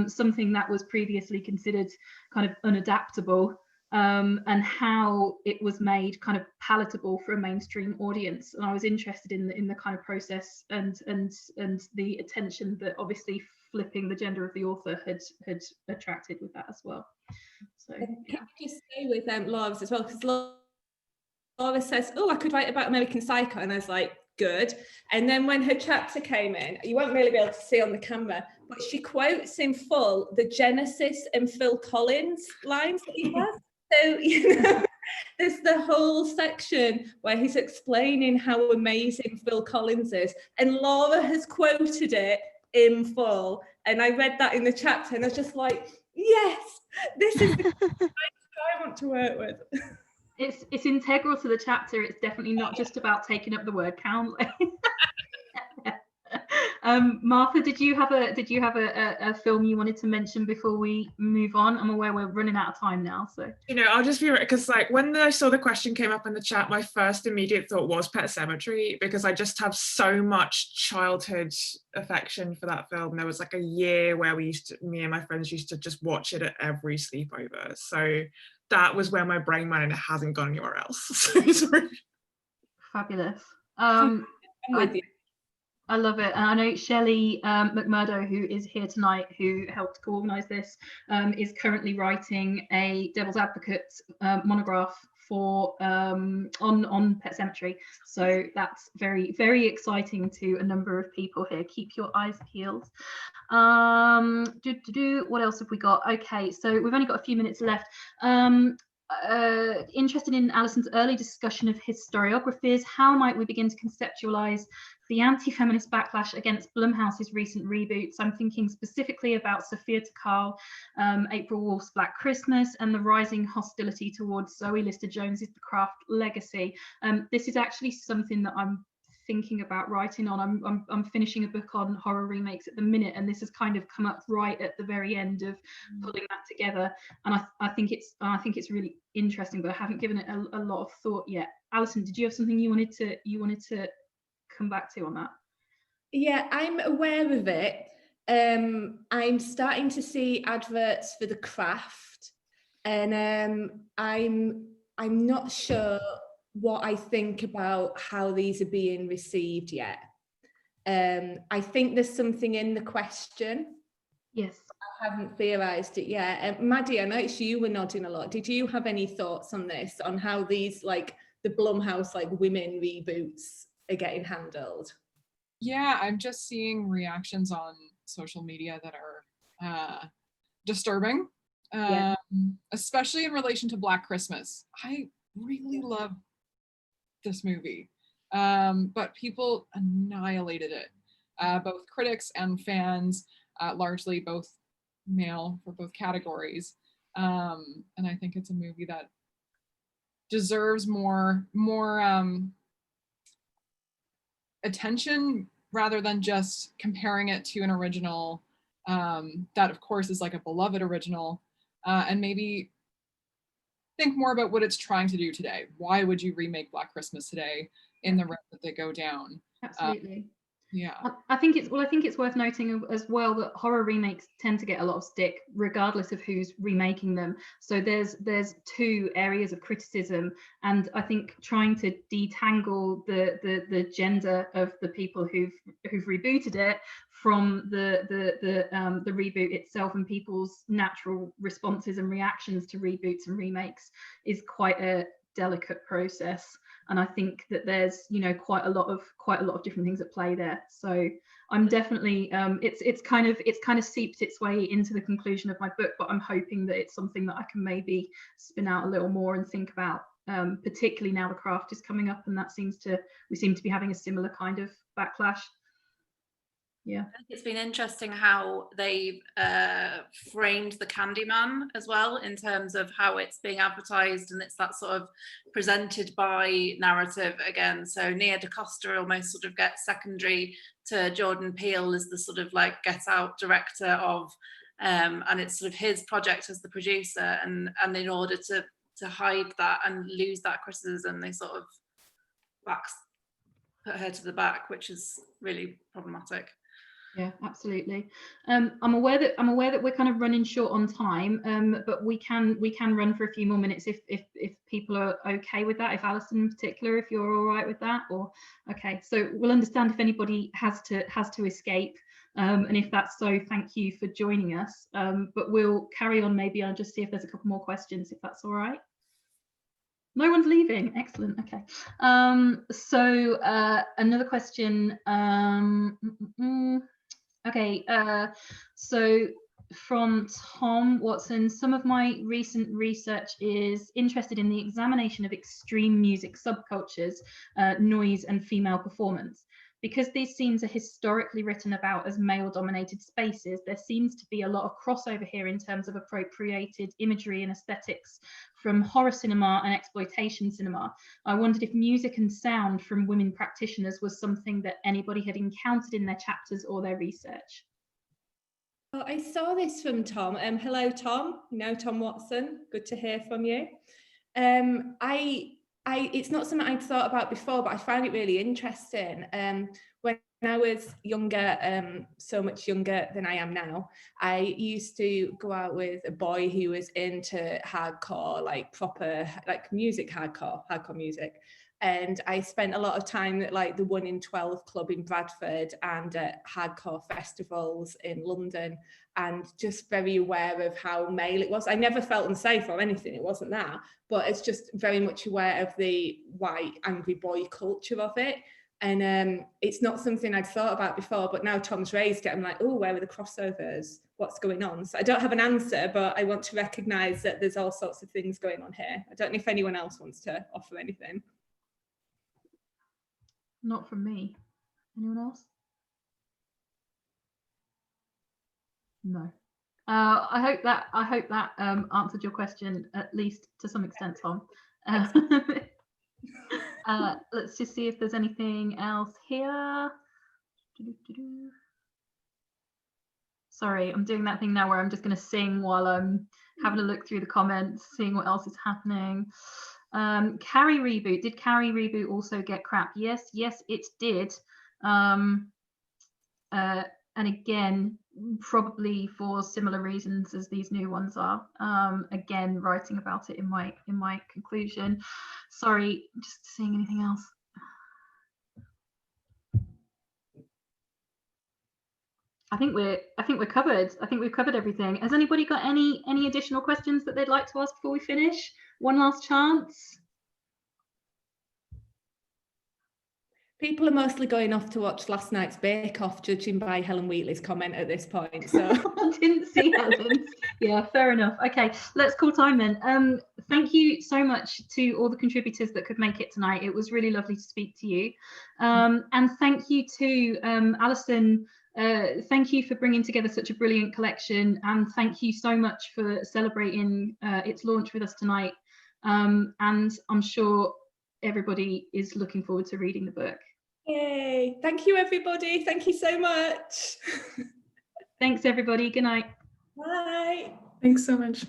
Something that was previously considered kind of unadaptable, and how it was made kind of palatable for a mainstream audience. And I was interested in the kind of process and the attention that obviously flipping the gender of the author had attracted with that as well. So can I just stay with Laura's as well, because Laura says, oh, I could write about American Psycho, and I was like, good. And then when her chapter came in, you won't really be able to see on the camera, but she quotes in full the Genesis and Phil Collins lines that he has. So, you know, there's the whole section where he's explaining how amazing Phil Collins is, and Laura has quoted it in full. And I read that in the chapter, and I was just like, yes, this is the kind I want to work with. It's integral to the chapter. It's definitely not just about taking up the word count. Martha, did you have a film you wanted to mention before we move on? I'm aware we're running out of time now, so I'll just be right, because like when I saw the question came up in the chat, my first immediate thought was Pet Sematary, because I just have so much childhood affection for that film. There was like a year where me and my friends used to just watch it at every sleepover, so that was where my brain went, and it hasn't gone anywhere else. So fabulous. I'm with you. I love it. And I know Shelley McMurdo, who is here tonight, who helped co-organise this, is currently writing a Devil's Advocate monograph for on Pet Sematary. So that's very, very exciting to a number of people here. Keep your eyes peeled. What else have we got? Okay, so we've only got a few minutes left. Interested in Alison's early discussion of historiographies, how might we begin to conceptualise the anti-feminist backlash against Blumhouse's recent reboots? I'm thinking specifically about Sophia Takal, April Wolf's Black Christmas, and the rising hostility towards Zoe Lister-Jones's The Craft legacy. This is actually something that I'm thinking about writing on. I'm finishing a book on horror remakes at the minute, and this has kind of come up right at the very end of pulling that together. And I think it's really interesting, but I haven't given it a lot of thought yet. Alison, did you have something you wanted to come back to on that? Yeah, I'm aware of it. I'm starting to see adverts for The Craft, and I'm not sure what I think about how these are being received yet. I think there's something in the question. Yes. I haven't theorized it yet. Maddie, I noticed you were nodding a lot. Did you have any thoughts on this, on how these, like the Blumhouse, like women reboots are getting handled? Yeah, I'm just seeing reactions on social media that are disturbing, especially in relation to Black Christmas. I really love this movie, but people annihilated it, both critics and fans, largely both male for both categories, and I think it's a movie that deserves more attention, rather than just comparing it to an original that of course is like a beloved original, and maybe think more about what it's trying to do today. Why would you remake Black Christmas today in the route that they go down? Absolutely. Yeah. I think it's worth noting as well that horror remakes tend to get a lot of stick regardless of who's remaking them. So there's two areas of criticism, and I think trying to detangle the gender of the people who've rebooted it from the reboot itself and people's natural responses and reactions to reboots and remakes is quite a delicate process. And I think that there's quite a lot of different things at play there. So I'm definitely it's kind of seeped its way into the conclusion of my book, but I'm hoping that it's something that I can maybe spin out a little more and think about particularly now the craft is coming up, and we seem to be having a similar kind of backlash. Yeah, I think it's been interesting how they've framed the Candyman as well, in terms of how it's being advertised, and it's that sort of presented by narrative again. So Nia DaCosta almost sort of gets secondary to Jordan Peele as the sort of like Get Out director of, and it's sort of his project as the producer, and in order to hide that and lose that criticism, they sort of put her to the back, which is really problematic. Yeah, absolutely. I'm aware that we're kind of running short on time, but we can run for a few more minutes if people are okay with that. If Alison in particular, if you're all right with that, or okay. So we'll understand if anybody has to escape, and if that's so, thank you for joining us. But we'll carry on. Maybe I'll just see if there's a couple more questions, if that's all right. No one's leaving. Excellent. Okay. So another question. Okay, so from Tom Watson, some of my recent research is interested in the examination of extreme music subcultures, noise and female performance. Because these scenes are historically written about as male-dominated spaces, there seems to be a lot of crossover here in terms of appropriated imagery and aesthetics from horror cinema and exploitation cinema. I wondered if music and sound from women practitioners was something that anybody had encountered in their chapters or their research. Oh, I saw this from Tom. Hello, Tom. You know Tom Watson. Good to hear from you. It's not something I'd thought about before, but I found it really interesting. When I was younger, so much younger than I am now, I used to go out with a boy who was into hardcore, like proper, like music, hardcore music. And I spent a lot of time at like the 1 in 12 club in Bradford and at hardcore festivals in London, and just very aware of how male it was. I never felt unsafe or anything, it wasn't that, but it's just very much aware of the white angry boy culture of it. And it's not something I'd thought about before, but now Tom's raised it, I'm like, oh, where are the crossovers? What's going on? So I don't have an answer, but I want to recognise that there's all sorts of things going on here. I don't know if anyone else wants to offer anything. Not from me. Anyone else? No. I hope that answered your question, at least to some extent, Tom. Let's just see if there's anything else here. Sorry, I'm doing that thing now where I'm just going to sing while I'm having a look through the comments, seeing what else is happening. Carrie reboot. Did Carrie reboot also get crap? Yes, it did. And again, probably for similar reasons as these new ones are. Again, writing about it in my conclusion. Sorry, just seeing anything else. I think we're covered. I think we've covered everything. Has anybody got any additional questions that they'd like to ask before we finish? One last chance. People are mostly going off to watch last night's Bake Off, judging by Helen Wheatley's comment at this point. So I didn't see Helen's. Yeah, fair enough. Okay, let's call time then. Thank you so much to all the contributors that could make it tonight. It was really lovely to speak to you. And thank you to Alison. Thank you for bringing together such a brilliant collection, and thank you so much for celebrating its launch with us tonight. And I'm sure everybody is looking forward to reading the book. Yay! Thank you, everybody. Thank you so much. Thanks, everybody. Good night. Bye. Thanks so much.